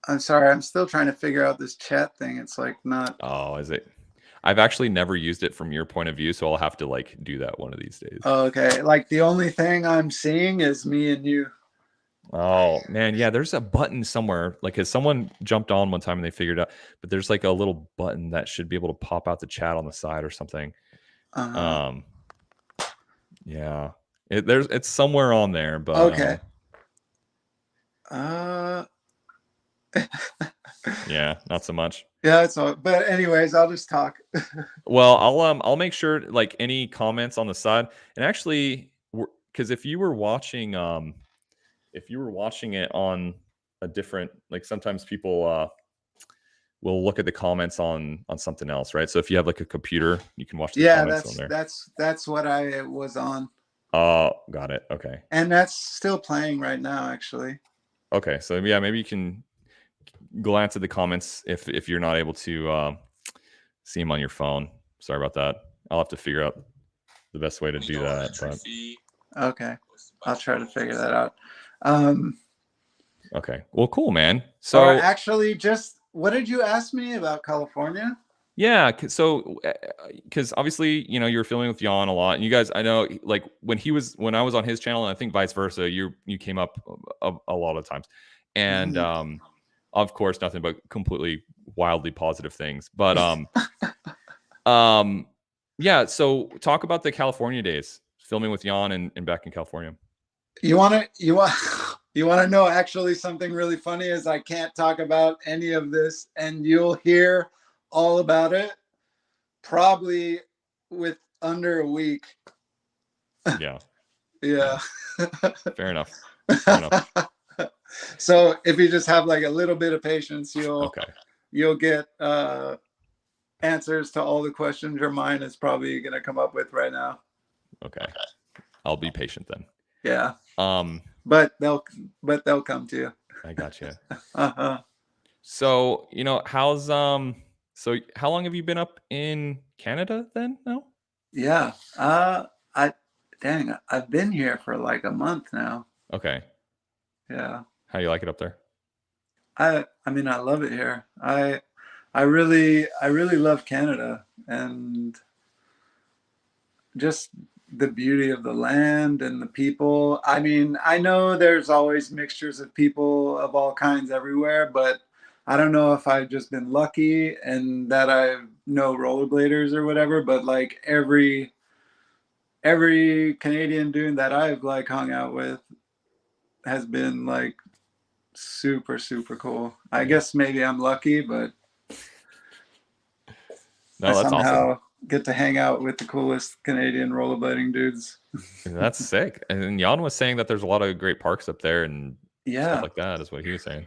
I'm sorry. I'm still trying to figure out this chat thing. It's like not. Oh, is it? I've actually never used it from your point of view, so I'll have to like do that one of these days. Oh, okay. Like the only thing I'm seeing is me and you. Oh man, yeah. There's a button somewhere. Like, has someone jumped on one time and they figured out? But there's like a little button that should be able to pop out the chat on the side or something. Yeah. It's somewhere on there, but okay. Yeah, not so much. Yeah, it's all. But anyways, I'll just talk. Well, I'll make sure like any comments on the side, and actually, because if you were watching it on a different, like sometimes people will look at the comments on something else, right? So if you have like a computer, you can watch the comments on there. That's what I was on. Oh, got it. Okay. And that's still playing right now, actually. Okay, so yeah, maybe you can glance at the comments if you're not able to see them on your phone. Sorry about that. I'll have to figure out the best way to do that. But... Okay, I'll try to figure that out. Okay. Well, cool, man. So actually, just what did you ask me about California? Yeah, so because obviously, you know, you were filming with Jan a lot, and you guys, I know, like when I was on his channel, and I think vice versa, you came up a lot of times, and of course, nothing but completely wildly positive things. But yeah. So talk about the California days, filming with Jan and back in California. You want to know actually something really funny is I can't talk about any of this, and you'll hear all about it probably with under a week. Yeah. Yeah. Fair enough. Fair enough. So if you just have like a little bit of patience, you'll get answers to all the questions your mind is probably going to come up with right now. Okay. I'll be patient then. Yeah. But they'll come to you. I got you. So, you know, so how long have you been up in Canada then now? Yeah. I've been here for like a month now. Okay. Yeah. How do you like it up there? I mean, I love it here. I really love Canada, and just the beauty of the land and the people. I mean, I know there's always mixtures of people of all kinds everywhere, but I don't know if I've just been lucky and that I know rollerbladers or whatever, but like every Canadian dude that I've like hung out with has been like super, super cool. I guess maybe I'm lucky, but no, that's somehow awesome. Get to hang out with the coolest Canadian rollerblading dudes. That's sick. And Jan was saying that there's a lot of great parks up there and stuff like that is what he was saying.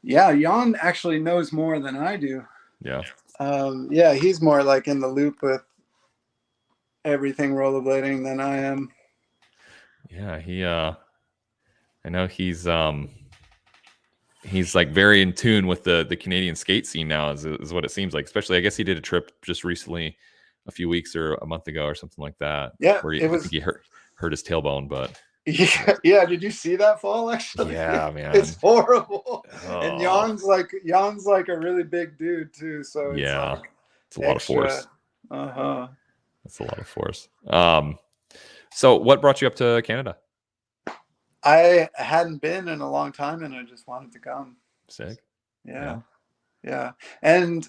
Yeah, Jan actually knows more than I do. Yeah. Yeah, he's more like in the loop with everything rollerblading than I am. Yeah, I know he's like very in tune with the Canadian skate scene now is what it seems like. Especially, I guess he did a trip just recently, a few weeks or a month ago or something like that. Yeah, where I think he hurt his tailbone, but yeah. Did you see that fall? Actually, yeah, man, it's horrible. Oh. And Jan's like a really big dude too, so it's like it's a lot of force. That's a lot of force. So what brought you up to Canada? I hadn't been in a long time, and I just wanted to come. Sick. Yeah. And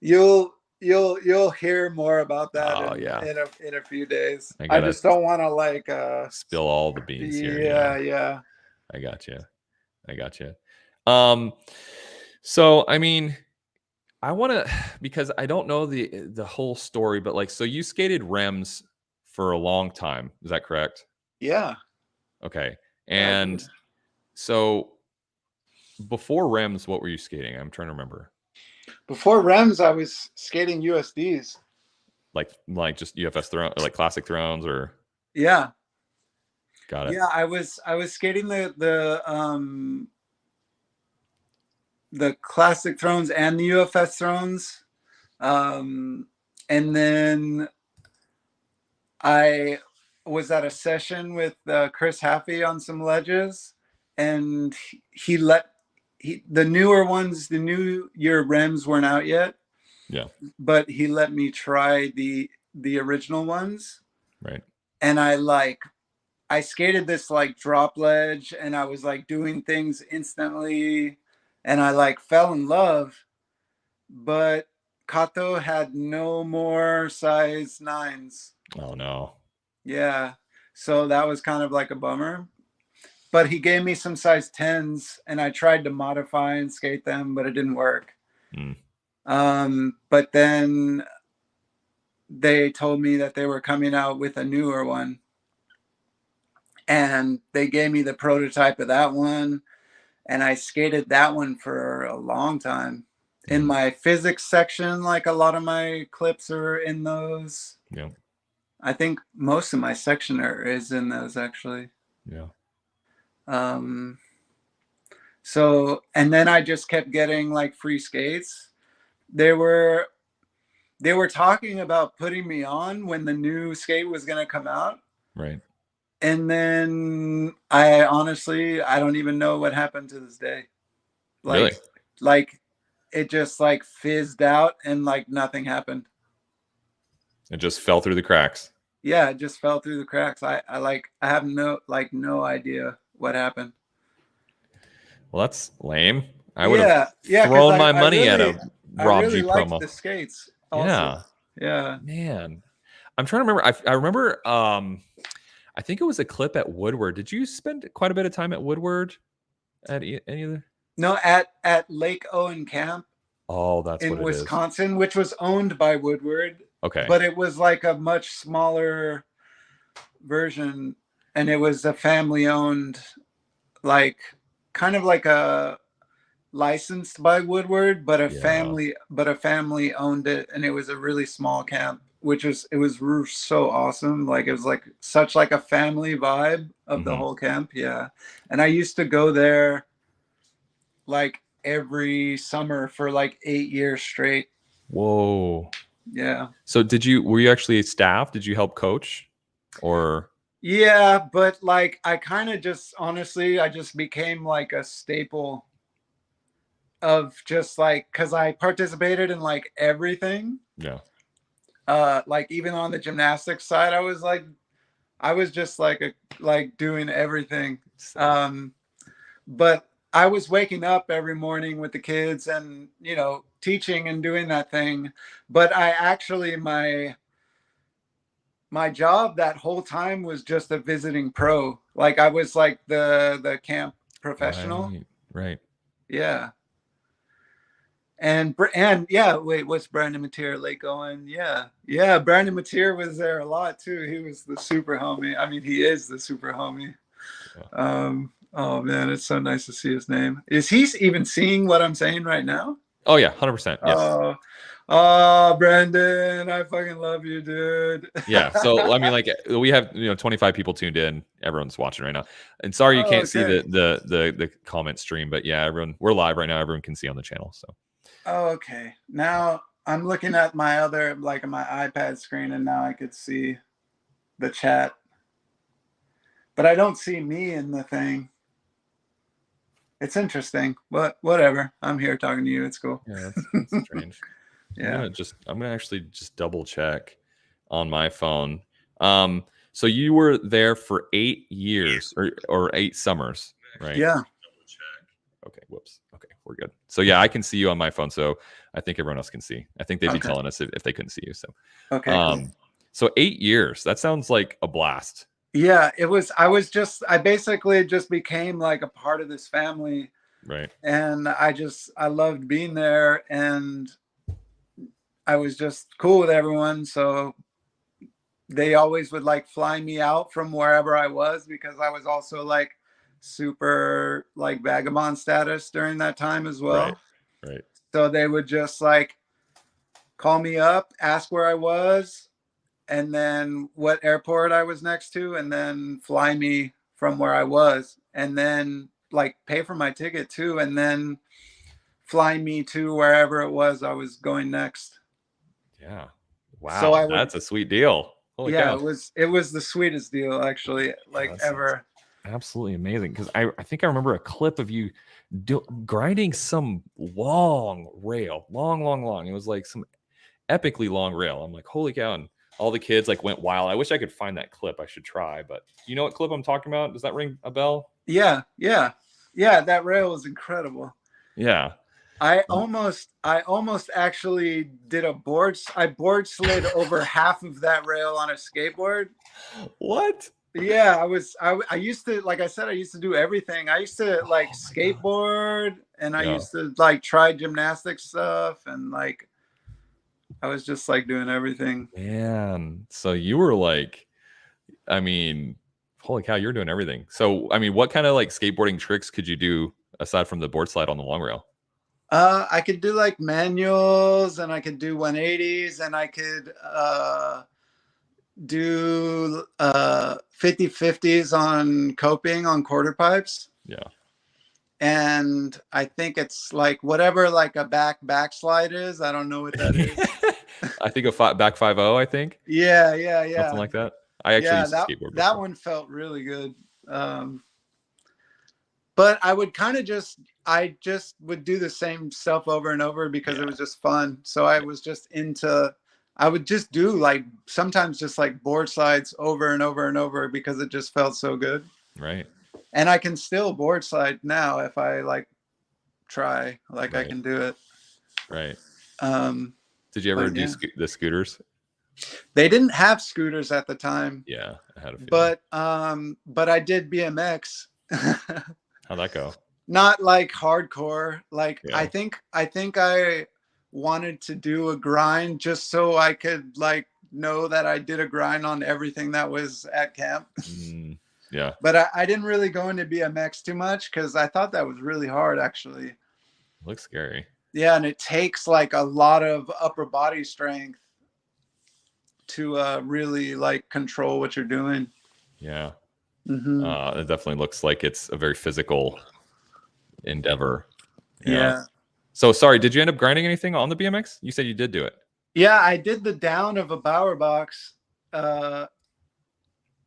you'll hear more about that Oh, yeah. in a few days. I I gotta just don't want to like spill all the beans here. yeah. I got you. So I mean, I want to, because I don't know the whole story, but like, so you skated rems for a long time. Is that correct? Yeah. Okay. Yeah, I And did. so before rems, what were you skating? I'm trying to remember. Before Rems, I was skating USDs. Like just UFS throne, like classic thrones, or Yeah. got it. Yeah, I was skating the classic thrones and the UFS thrones. And then I was at a session with Chris Haffey on some ledges, and the newer ones, the new year rems weren't out yet. Yeah. But he let me try the original ones. Right. And I skated this like drop ledge, and I was like doing things instantly, and I like fell in love. But Kato had no more size 9s. Oh no. Yeah. So that was kind of like a bummer. But he gave me some size 10s, and I tried to modify and skate them, but it didn't work. But then they told me that they were coming out with a newer one. And they gave me the prototype of that one. And I skated that one for a long time. In my physics section, like a lot of my clips are in those. Yeah. I think most of my section is in those, actually. Yeah. So, and then I just kept getting like free skates. They were talking about putting me on when the new skate was going to come out. Right. And then I don't even know what happened to this day. Really? Like it just like fizzed out, and like nothing happened. It just fell through the cracks. Yeah, it just fell through the cracks. I have no idea what happened. Well, that's lame. I would have thrown thrown my money at a Rob G promo. The skates also. Yeah. Man. I'm trying to remember. I remember I think it was a clip at Woodward. Did you spend quite a bit of time at Woodward at any of the? No, at Lake Owen Camp. Oh, that's in what it Wisconsin, which was owned by Woodward. Okay. But it was like a much smaller version, and it was a family owned, like kind of like a licensed by Woodward, but a family owned it, and it was a really small camp, it was so awesome. Like it was like such like a family vibe of the whole camp. Yeah. And I used to go there like every summer for like 8 years straight. Whoa. Yeah. So were you actually staff? Did you help coach, or? Yeah, but like I kind of just honestly, I just became like a staple of just like, because I participated in like everything. Yeah. Like even on the gymnastics side, I was just like doing everything. But I was waking up every morning with the kids and, teaching and doing that thing. But I actually, my job that whole time was just a visiting pro. Like I was like the camp professional. Right. Yeah. And yeah, wait, what's Brandon Mateer Lake Owen? Yeah. Brandon Mateer was there a lot too. He was the super homie. I mean, he is the super homie. Yeah. Oh man, it's so nice to see his name. Is he even seeing what I'm saying right now? Oh yeah, 100%. Yes. Oh, Brandon, I fucking love you, dude. Yeah. So I mean, like we have 25 people tuned in. Everyone's watching right now. And sorry you can't see the comment stream, but yeah, we're live right now. Everyone can see on the channel. So. Oh, okay. Now I'm looking at my my iPad screen, and now I could see the chat, but I don't see me in the thing. It's interesting, but whatever. I'm here talking to you. It's cool. Yeah, that's strange. Yeah. I'm gonna actually just double check on my phone. So you were there for 8 years or 8 summers, right? Yeah. Okay. Whoops. Okay. we're good. So yeah, I can see you on my phone. So I think everyone else can see. I think they'd be Okay. telling us if they couldn't see you. So Okay. Cool. so 8 years. That sounds like a blast. Yeah, it was. I basically just became like a part of this family, Right. and I loved being there, and I was just cool with everyone. So they always would like fly me out from wherever I was, because I was also like super like vagabond status during that time as well. Right. So they would just like call me up, ask where I was, and then what airport I was next to, and then fly me from where I was, and then like pay for my ticket too, and then fly me to wherever it was I was going next. Yeah. Wow. So that's a sweet deal. Holy yeah, cow. it was the sweetest deal actually, like ever. Absolutely amazing. Because I think I remember a clip of you grinding some long rail, long. It was like some epically long rail. I'm like, holy cow. And all the kids like went wild. I wish I could find that clip. I should try, but you know what clip I'm talking about? Does that ring a bell? Yeah. That rail was incredible. Yeah. I almost actually did I board slid over half of that rail on a skateboard. What? Yeah, I used to, like I said, I used to do everything. I used to like skateboard, and I used to like try gymnastic stuff, and like I was just like doing everything. Man, so you were like, I mean, holy cow, you're doing everything. So, I mean, what kind of like skateboarding tricks could you do aside from the board slide on the long rail? I could do like manuals, and I could do 180s, and I could do 50/50s on coping on quarter pipes. Yeah. And I think it's like whatever like a backslide is. I don't know what that is. I think a back 5-0, I think. Yeah. Something like that. I actually used to skateboard that one felt really good. But I would kind of I just would do the same stuff over and over because it was just fun. So I was just I would just do like sometimes just like board slides over and over and over because it just felt so good. Right. And I can still board slide now if I like try, like I can do it. Right. Did you ever do the scooters? They didn't have scooters at the time. Yeah, I had a few. But I did BMX. How'd that go? Not like hardcore. Like I think I wanted to do a grind just so I could like know that I did a grind on everything that was at camp. Yeah. But I didn't really go into BMX too much because I thought that was really hard actually. Looks scary. Yeah, and it takes like a lot of upper body strength to really like control what you're doing. Yeah. Mm-hmm. It definitely looks like it's a very physical endeavor. Yeah. So sorry, did you end up grinding anything on the BMX? You said you did do it. Yeah, I did the down of a Bower box on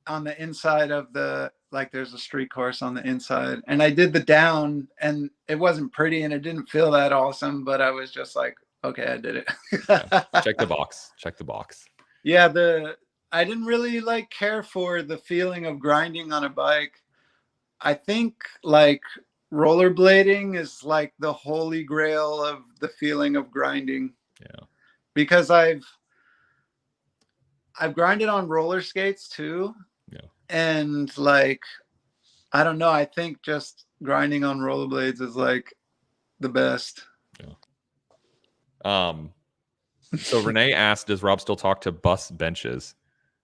the inside of the, like there's a street course on the inside, and I did the down, and it wasn't pretty and it didn't feel that awesome, but I was just like, okay, I did it. Check the box. Check the box. Yeah, I didn't really like care for the feeling of grinding on a bike. I think like rollerblading is like the holy grail of the feeling of grinding. Yeah. Because I've grinded on roller skates too. Yeah. And like, I don't know, I think just grinding on rollerblades is like the best. Yeah. So Renee asked, does Rob still talk to bus benches?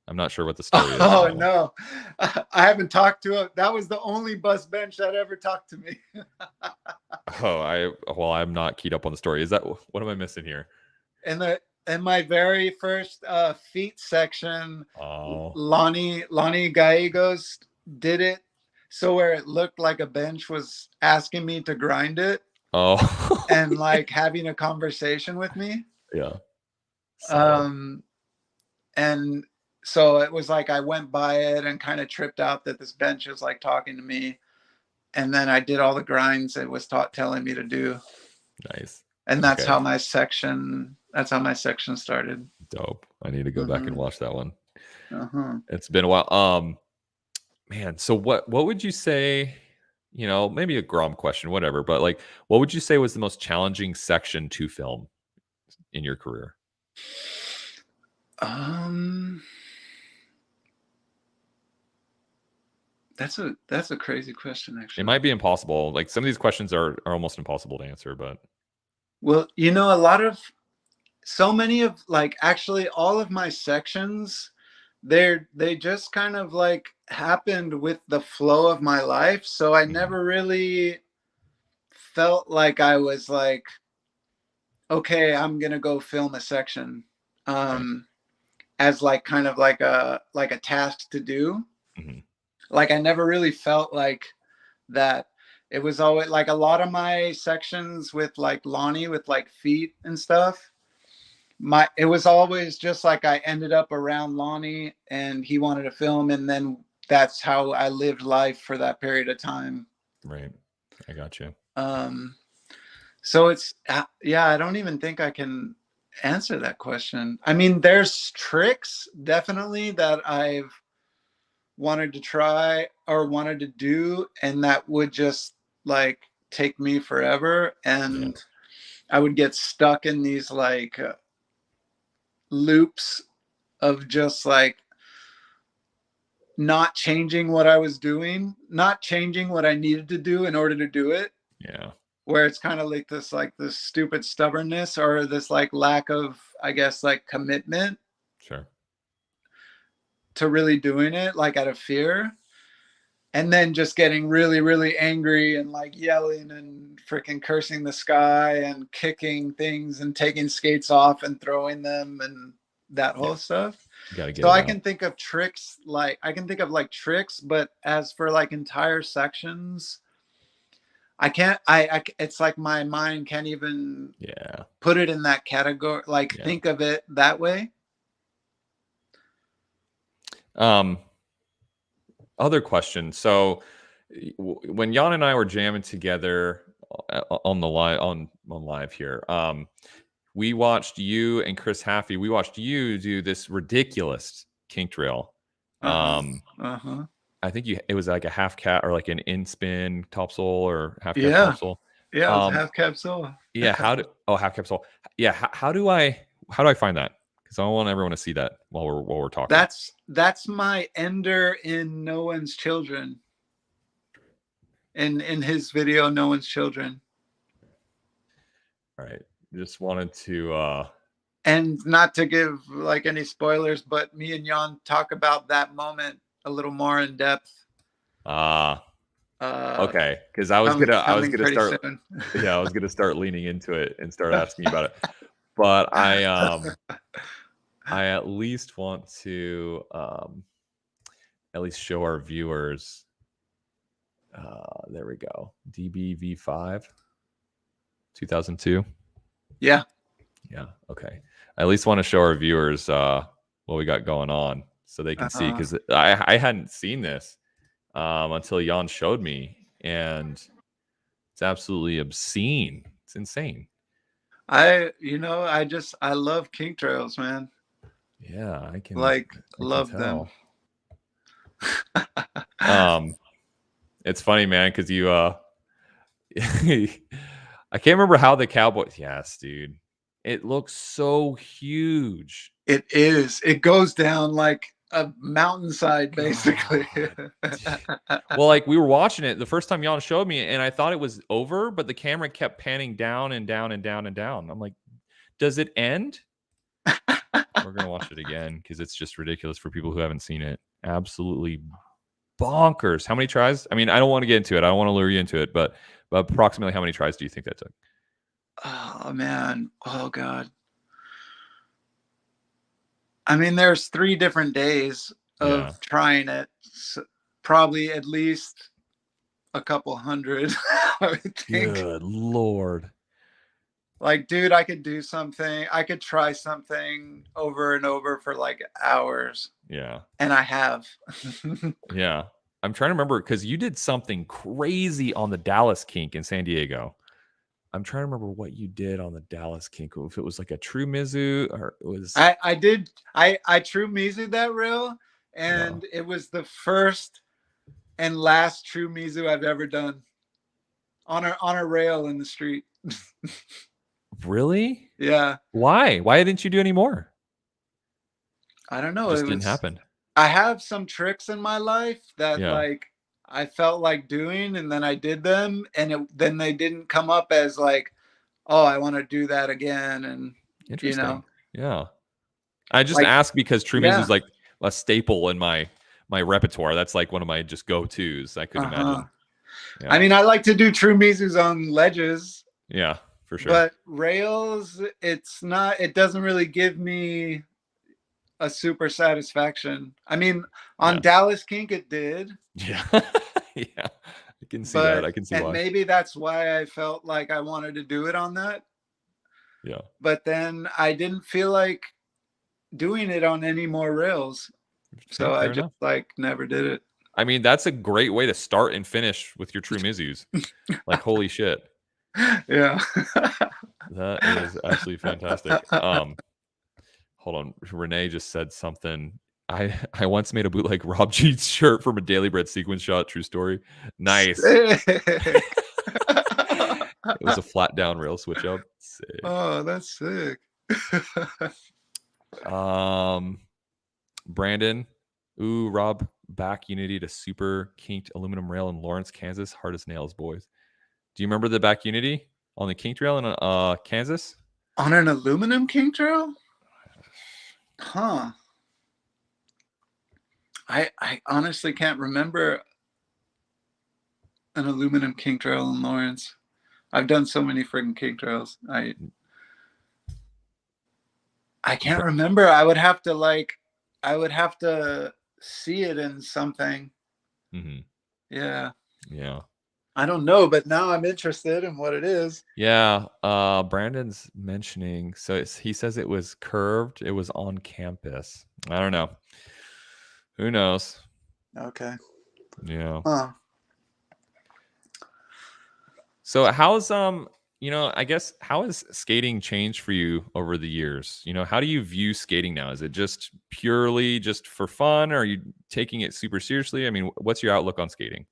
I'm not sure what the story is. Oh, no. I haven't talked to him. That was the only bus bench that ever talked to me. I'm not keyed up on the story. Is that, what am I missing here? In my very first feet section, oh. Lonnie Gallegos did it so where it looked like a bench was asking me to grind it. Oh. And like having a conversation with me. Yeah. And so it was like I went by it and kind of tripped out that this bench was like talking to me, and then I did all the grinds it was telling me to do. Nice. And that's how my section started. Dope. I need to go back and watch that one. Uh-huh. It's been a while. Man, so what would you say you know, maybe a Grom question, whatever. But like, what would you say was the most challenging section to film in your career? That's a crazy question, actually. It might be impossible. Like some of these questions are almost impossible to answer, but Well, so many of like actually all of my sections, they just kind of like happened with the flow of my life. So I never really felt like I was like, okay, I'm gonna go film a section. As like kind of like a task to do. Like I never really felt like that. It was always like a lot of my sections with like Lonnie with like feet and stuff. It was always just like I ended up around Lonnie and he wanted to film, and then that's how I lived life for that period of time. Right. I got you. So it's yeah, I don't even think I can answer that question. I mean, there's tricks definitely that I've wanted to try or wanted to do, and that would just like take me forever, and I would get stuck in these like loops of just like not changing what I was doing, not changing what I needed to do in order to do it. Yeah. Where it's kind of like this stupid stubbornness or this like lack of, I guess, like commitment. Sure. To really doing it, like out of fear. And then just getting really, really angry and like yelling and freaking cursing the sky and kicking things and taking skates off and throwing them and that whole stuff. So I can think of tricks, like I can think of like tricks, but as for like entire sections, I can't, it's like my mind can't even put it in that category, like think of it that way. Other question. So when Jan and I were jamming together on the live here, we watched you and Chris Haffey. We watched you do this ridiculous kink drill. I think it was like a half cat or like an in spin topsole or half cap topsole. Yeah, it was half capsule. Yeah, half capsule. Yeah, how do I find that? Because I want everyone to see that while we're talking. That's my ender in No One's Children. In his video, No One's Children. All right. Just wanted to and not to give like any spoilers, but me and Jan talk about that moment a little more in depth. Okay, because I was gonna start soon. Yeah, I was gonna start leaning into it and start asking you about it. But I at least want to at least show our viewers. There we go. DBV5 2002. Yeah. Okay. I at least want to show our viewers what we got going on so they can see, because I hadn't seen this until Jan showed me, and it's absolutely obscene. It's insane. I love kink trails, man. Yeah, I can love them. It's funny, man, because you I can't remember how the Cowboys. Yes, dude. It looks so huge. It is. It goes down like a mountainside, basically. Well, like we were watching it the first time Jan showed me, and I thought it was over, but the camera kept panning down and down and down and down. I'm like, does it end? We're gonna watch it again because it's just ridiculous for people who haven't seen it. Absolutely bonkers. How many tries? I mean, I don't want to get into it. I don't want to lure you into it, but approximately how many tries do you think that took? Oh man. Oh God. I mean, there's 3 different days of trying it. So probably at least a couple hundred. I would think. Good Lord. Like, dude, I could do something. I could try something over and over for like hours. Yeah. And I have. Yeah. I'm trying to remember because you did something crazy on the Dallas kink in San Diego. I'm trying to remember what you did on the Dallas kink. If it was like a true Mizu or it was. I did. I true Mizu that reel, and it was the first and last true Mizu I've ever done on a rail in the street. Really? Yeah. Why? Why didn't you do any more? I don't know. Just It didn't was, happen. I have some tricks in my life that Yeah. like I felt like doing, and then I did them, and then they didn't come up as like, oh, I want to do that again, and Interesting. Yeah. I just like, ask because true Mizu yeah. is like a staple in my repertoire. That's like one of my just go-tos. I could imagine. Yeah. I mean, I like to do true Mizus on ledges. Yeah, for sure. But rails, it's not. It doesn't really give me a super satisfaction. I mean, on Dallas Kink, it did. Yeah. Yeah. I can see that. I can see and why. maybe that's why I felt like I wanted to do it on that. Yeah. But then I didn't feel like doing it on any more rails. So I just like never did it. I mean, that's a great way to start and finish with your true Mizus. Like, holy shit. Yeah. That is absolutely fantastic. Hold on. Renee just said something. I once made a bootleg Rob G's shirt from a Daily Bread sequence shot. True story. Nice. It was a flat down rail switch up. Sick. Oh, that's sick. Brandon. Ooh, Rob, back Unity to super kinked aluminum rail in Lawrence, Kansas. Hard as nails, boys. Do you remember the back Unity on the kinked rail in Kansas? On an aluminum kink trail? Huh. I honestly can't remember an aluminum kink trail in Lawrence. I've done so many friggin' kink trails. I can't remember. I would have to see it in something. Mm-hmm. Yeah. Yeah. I don't know, but now I'm interested in what it is. Yeah. Brandon's mentioning, so he says it was curved. It was on campus. I don't know. Who knows? Okay. Yeah. Huh. So how's I guess how has skating changed for you over the years? How do you view skating now? Is it just purely just for fun, or are you taking it super seriously? I mean, what's your outlook on skating?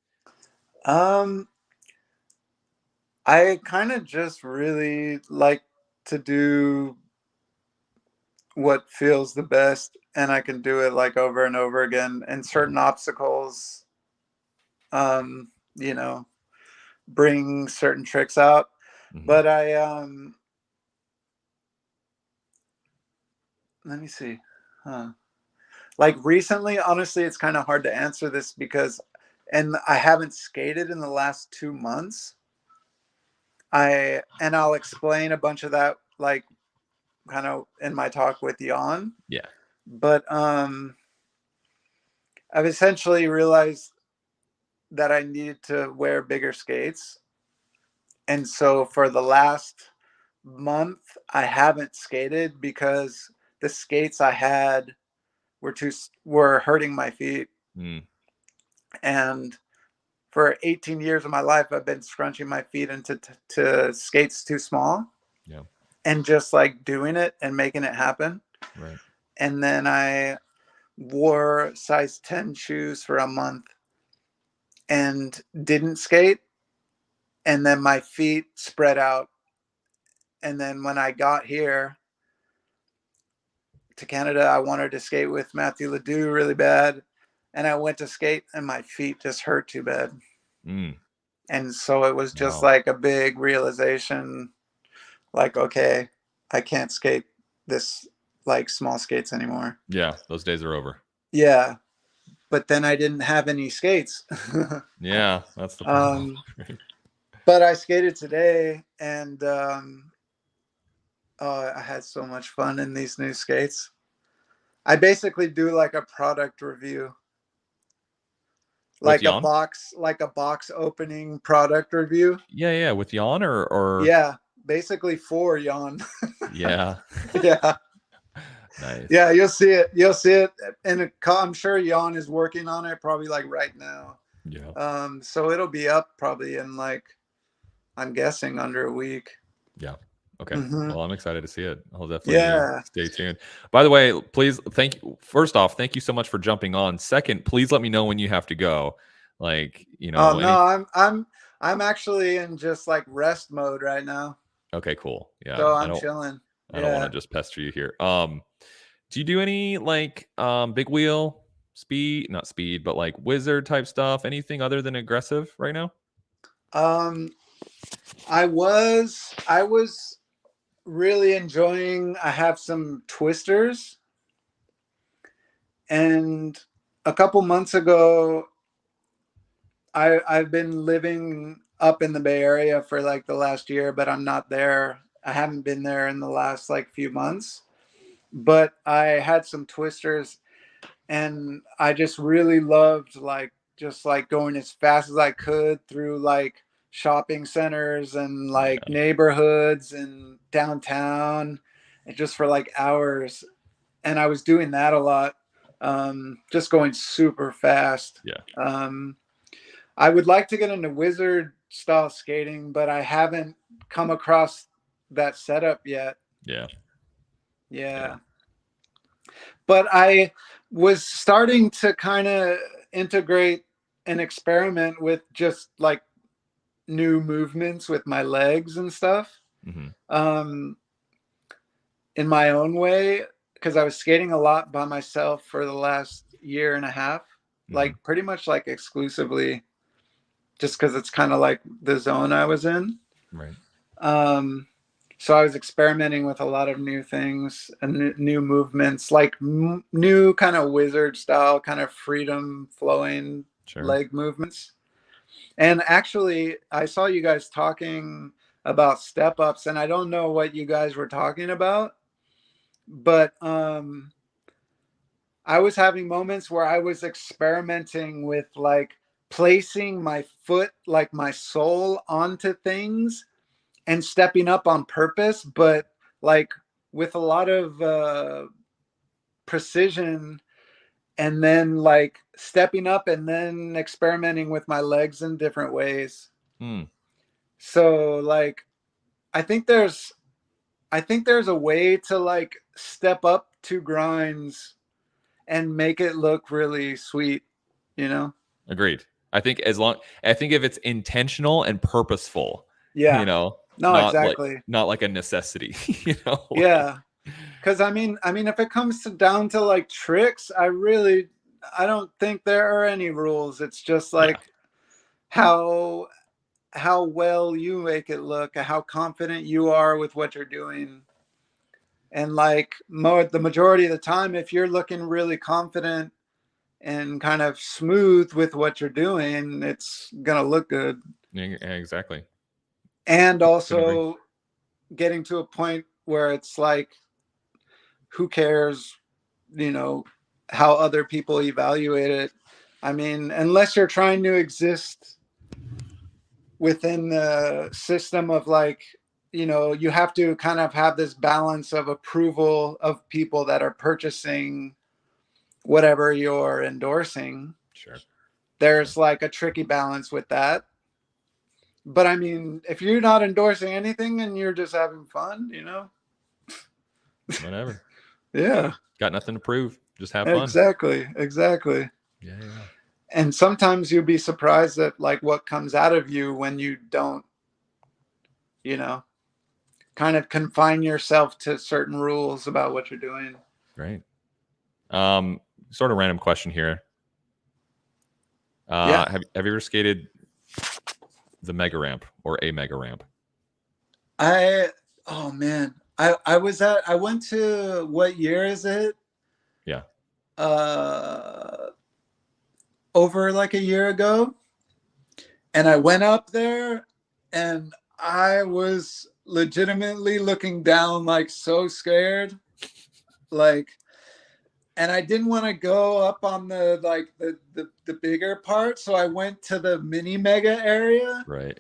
I kind of just really like to do what feels the best, and I can do it like over and over again. And certain obstacles, bring certain tricks out. Mm-hmm. But let me see. Like recently, honestly, it's kind of hard to answer this because, and I haven't skated in the last 2 months. I'll explain a bunch of that, like kind of in my talk with Jan. Yeah. But I've essentially realized that I needed to wear bigger skates. And so for the last month, I haven't skated because the skates I had were hurting my feet. Mm. And for 18 years of my life, I've been scrunching my feet into to skates too small. Yeah. And just like doing it and making it happen. Right. And then I wore size 10 shoes for a month and didn't skate. And then my feet spread out. And then when I got here to Canada, I wanted to skate with Matthew Ledoux really bad. And I went to skate and my feet just hurt too bad. Mm. And so it was just like a big realization, like, okay, I can't skate this like small skates anymore. Yeah, those days are over. Yeah. But then I didn't have any skates. Yeah, that's the problem. But I skated today and I had so much fun in these new skates. I basically do like a product review. Like a box opening product review. Yeah, with Jan or yeah, basically for Jan. Yeah. Yeah. Nice. Yeah, you'll see it. And I'm sure Jan is working on it probably like right now. Yeah. So it'll be up probably in like, I'm guessing under a week. Yeah. Okay. Mm-hmm. Well, I'm excited to see it. I'll definitely stay tuned. By the way, please, first off, thank you so much for jumping on. Second, please let me know when you have to go. Like, you Oh know, any. no, I'm actually in just like rest mode right now. Okay, cool. Yeah, So I I'm don't chilling. I don't want to Yeah. just pester you here. Do you do any like big wheel speed, not speed, but like wizard type stuff? Anything other than aggressive right now? Um, I was really enjoying. I have some twisters, and a couple months ago, I've been living up in the Bay Area for like the last year, but I'm not there. I haven't been there in the last like few months. But I had some twisters, and I just really loved like just like going as fast as I could through like shopping centers and like Yeah, neighborhoods and downtown, and just for like hours. And I was doing that a lot, just going super fast. yeah, Um, I would like to get into wizard style skating, but I haven't come across that setup yet. yeah, yeah. Yeah. But I was starting to kind of integrate and experiment with just like new movements with my legs and stuff, Hmm. um, in my own way, because I was skating a lot by myself for the last year and a half, Hmm. like pretty much like exclusively, just because it's kind of like the zone I was in. Right. Um, so I was experimenting with a lot of new things and new movements, like new kind of wizard style, kind of freedom flowing Sure. leg movements. And actually, I saw you guys talking about step ups, and I don't know what you guys were talking about, but I was having moments where I was experimenting with like placing my foot, like my sole, onto things and stepping up on purpose, but like with a lot of precision, and then like stepping up and then experimenting with my legs in different ways. Hmm. So like I think there's I think there's a way to like step up to grinds and make it look really sweet, you know? Agreed. I think if it's intentional and purposeful, you Yeah. know, No, exactly. not like a necessity, you know. Like, Yeah. Because I mean, if it comes to down to like tricks, I don't think there are any rules. It's just yeah, like how how well you make it look, how confident you are with what you're doing. And like the majority of the time, if you're looking really confident and kind of smooth with what you're doing, it's gonna look good. yeah, exactly. And Couldn't agree. also getting to a point where it's like, who cares, you know, how other people evaluate it. I mean, unless you're trying to exist within the system of like, you have to kind of have this balance of approval of people that are purchasing whatever you're endorsing. Sure. There's like a tricky balance with that. But I mean, if you're not endorsing anything and you're just having fun, Whatever. yeah, Got nothing to prove. Just have fun. exactly. Yeah, yeah. And sometimes you'll be surprised at like what comes out of you when you don't, you know, kind of confine yourself to certain rules about what you're doing. Great. Sort of random question here. Yeah. Have you ever skated the mega ramp or a mega ramp? Oh man, I went to, what year is it? Yeah. Over like a year ago, and I went up there, and I was legitimately looking down, like so scared, like, and I didn't want to go up on the like the bigger part, so I went to the mini mega area, Right.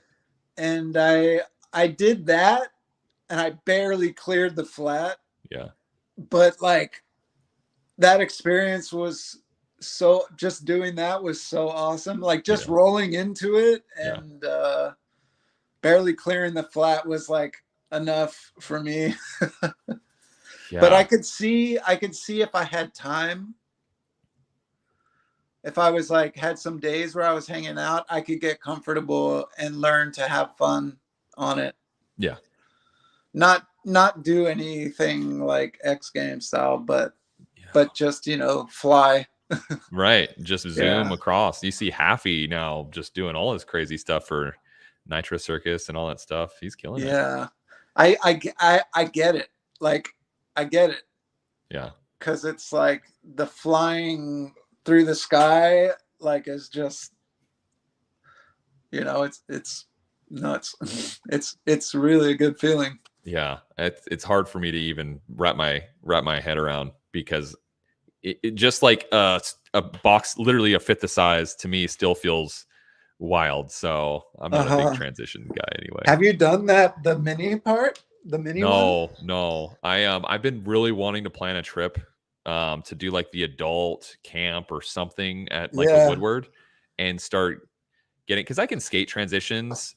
and I did that, and I barely cleared the flat, Yeah. but like that experience was so, just doing that was so awesome, like just Yeah. rolling into it Yeah. and barely clearing the flat was like enough for me. Yeah. But I could see if I had time, if I was like had some days where I was hanging out, I could get comfortable and learn to have fun on it. Yeah. Not do anything like X Games style, but just, you know, fly. Right. Just zoom Yeah. across. You see Haffy now just doing all this crazy stuff for Nitro Circus and all that stuff. He's killing it. Yeah. I get it. Like, I get it. Yeah. Because it's like the flying through the sky, like, is just, you know, it's nuts. It's really a good feeling. Yeah. It's hard for me to even wrap my head around, because it just like a box, literally a fifth the size, to me still feels wild. So I'm not a big transition guy anyway. Have you done that, the mini part? The mini one? No. I've been really wanting to plan a trip to do like the adult camp or something at like a Woodward, and start getting, because I can skate transitions.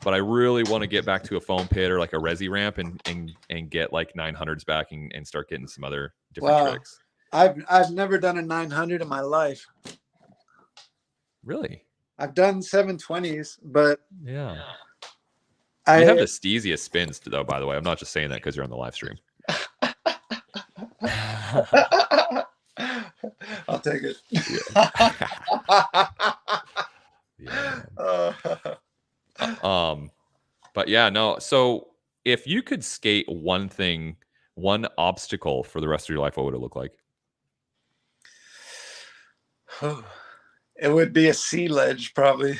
But I really want to get back to a foam pit or like a resi ramp and get like 900s back and start getting some other different tricks. I've never done a 900 in my life. Really? I've done 720s, but yeah. You have the steeziest spins, though, by the way. I'm not just saying that because you're on the live stream. I'll take it. But yeah, no. So if you could skate one thing, one obstacle for the rest of your life, what would it look like? It would be a sea ledge, probably.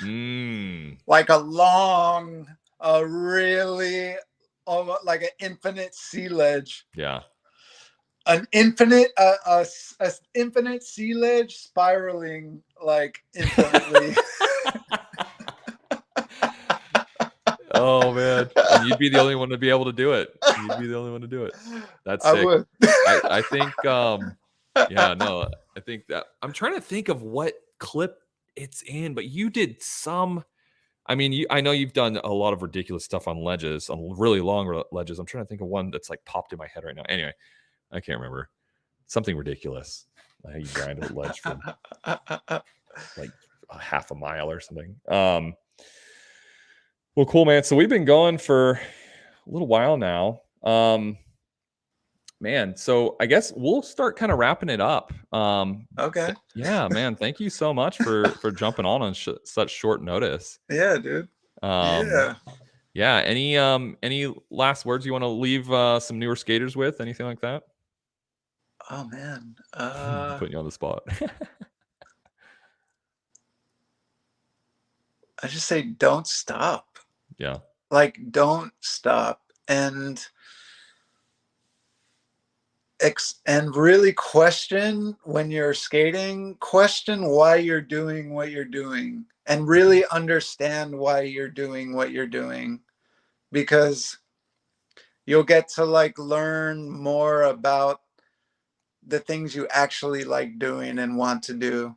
Like a long, really, almost like an infinite sea ledge. Yeah. An infinite, infinite sea ledge spiraling like infinitely. Oh man, and you'd be the only one to be able to do it. You'd be the only one to do it. That's sick. I would. I think, yeah, no, I think that I'm trying to think of what clip it's in, but you did some. I mean, I know you've done a lot of ridiculous stuff on ledges, on really long ledges. I'm trying to think of one that's like popped in my head right now. Anyway, I can't remember. Something ridiculous. How you grind a ledge from like a half a mile or something. Well, cool, man. So we've been going for a little while now. Man, so I guess we'll start kind of wrapping it up. Okay. Yeah, man. Thank you so much for jumping on such short notice. Yeah, dude. Yeah. Any last words you want to leave some newer skaters with? Anything like that? Oh man. Putting you on the spot. I just say don't stop. Yeah. Like, don't stop and really question when you're skating, question why you're doing what you're doing, and really understand why you're doing what you're doing, because you'll get to like learn more about the things you actually like doing and want to do.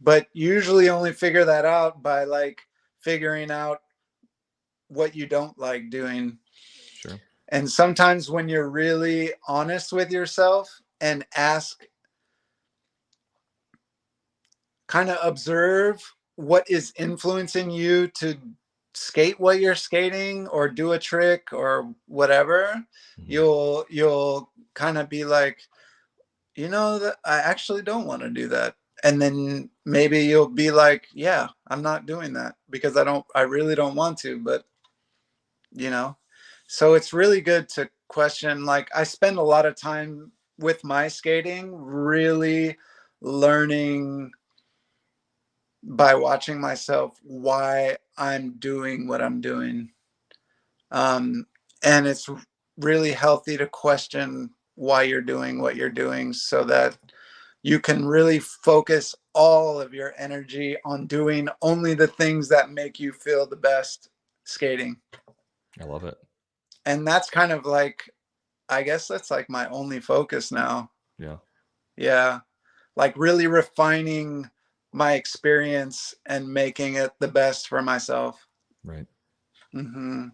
But usually only figure that out by like figuring out what you don't like doing. Sure. And sometimes when you're really honest with yourself and kind of observe what is influencing you to skate what you're skating or do a trick or whatever, you'll kind of be like, you know, that I actually don't want to do that. And then maybe you'll be like, yeah, I'm not doing that because I really don't want to, but you know, so it's really good to question. Like, I spend a lot of time with my skating, really learning by watching myself why I'm doing what I'm doing. And it's really healthy to question why you're doing what you're doing so that you can really focus all of your energy on doing only the things that make you feel the best skating. I love it. And that's kind of like, I guess that's like my only focus now. Yeah. Yeah. Like really refining my experience and making it the best for myself. Right. Mm-hmm.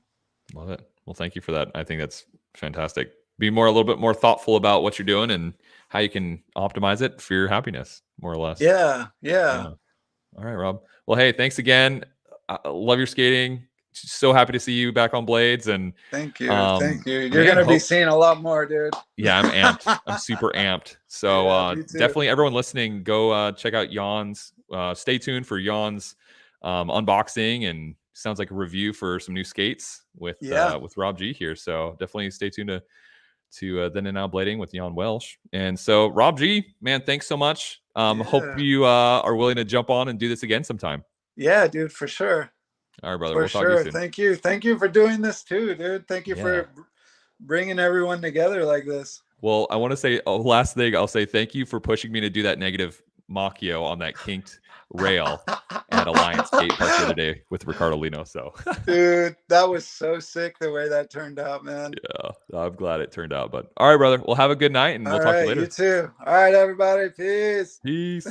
Love it. Well, thank you for that. I think that's fantastic. Be a little bit more thoughtful about what you're doing and how you can optimize it for your happiness. more or less. Yeah. All right, Rob. Well, hey, thanks again. I love your skating. So happy to see you back on blades. And Thank you. Thank you. You're man, gonna be seeing a lot more, dude. yeah, I'm amped. I'm super amped. So Me too. definitely everyone listening, go check out Jan's. Stay tuned for Jan's unboxing, and sounds like a review for some new skates with Rob G here. So definitely stay tuned to Then and Now Blading with Jan Welsh. And so Rob G, man, thanks so much. Hope you are willing to jump on and do this again sometime. Yeah, dude, for sure. All right, brother. For We'll talk to you soon. Thank you. Thank you for doing this too, dude. Thank you for bringing everyone together like this. Well, I want to say last thing. I'll say thank you for pushing me to do that negative Machio on that kinked rail at Alliance Skate Park the other day with Ricardo Lino. So, dude, that was so sick the way that turned out, man. Yeah, I'm glad it turned out. But all right, brother. Well, have a good night, and we'll talk to you later. You too. All right, everybody. Peace. Peace.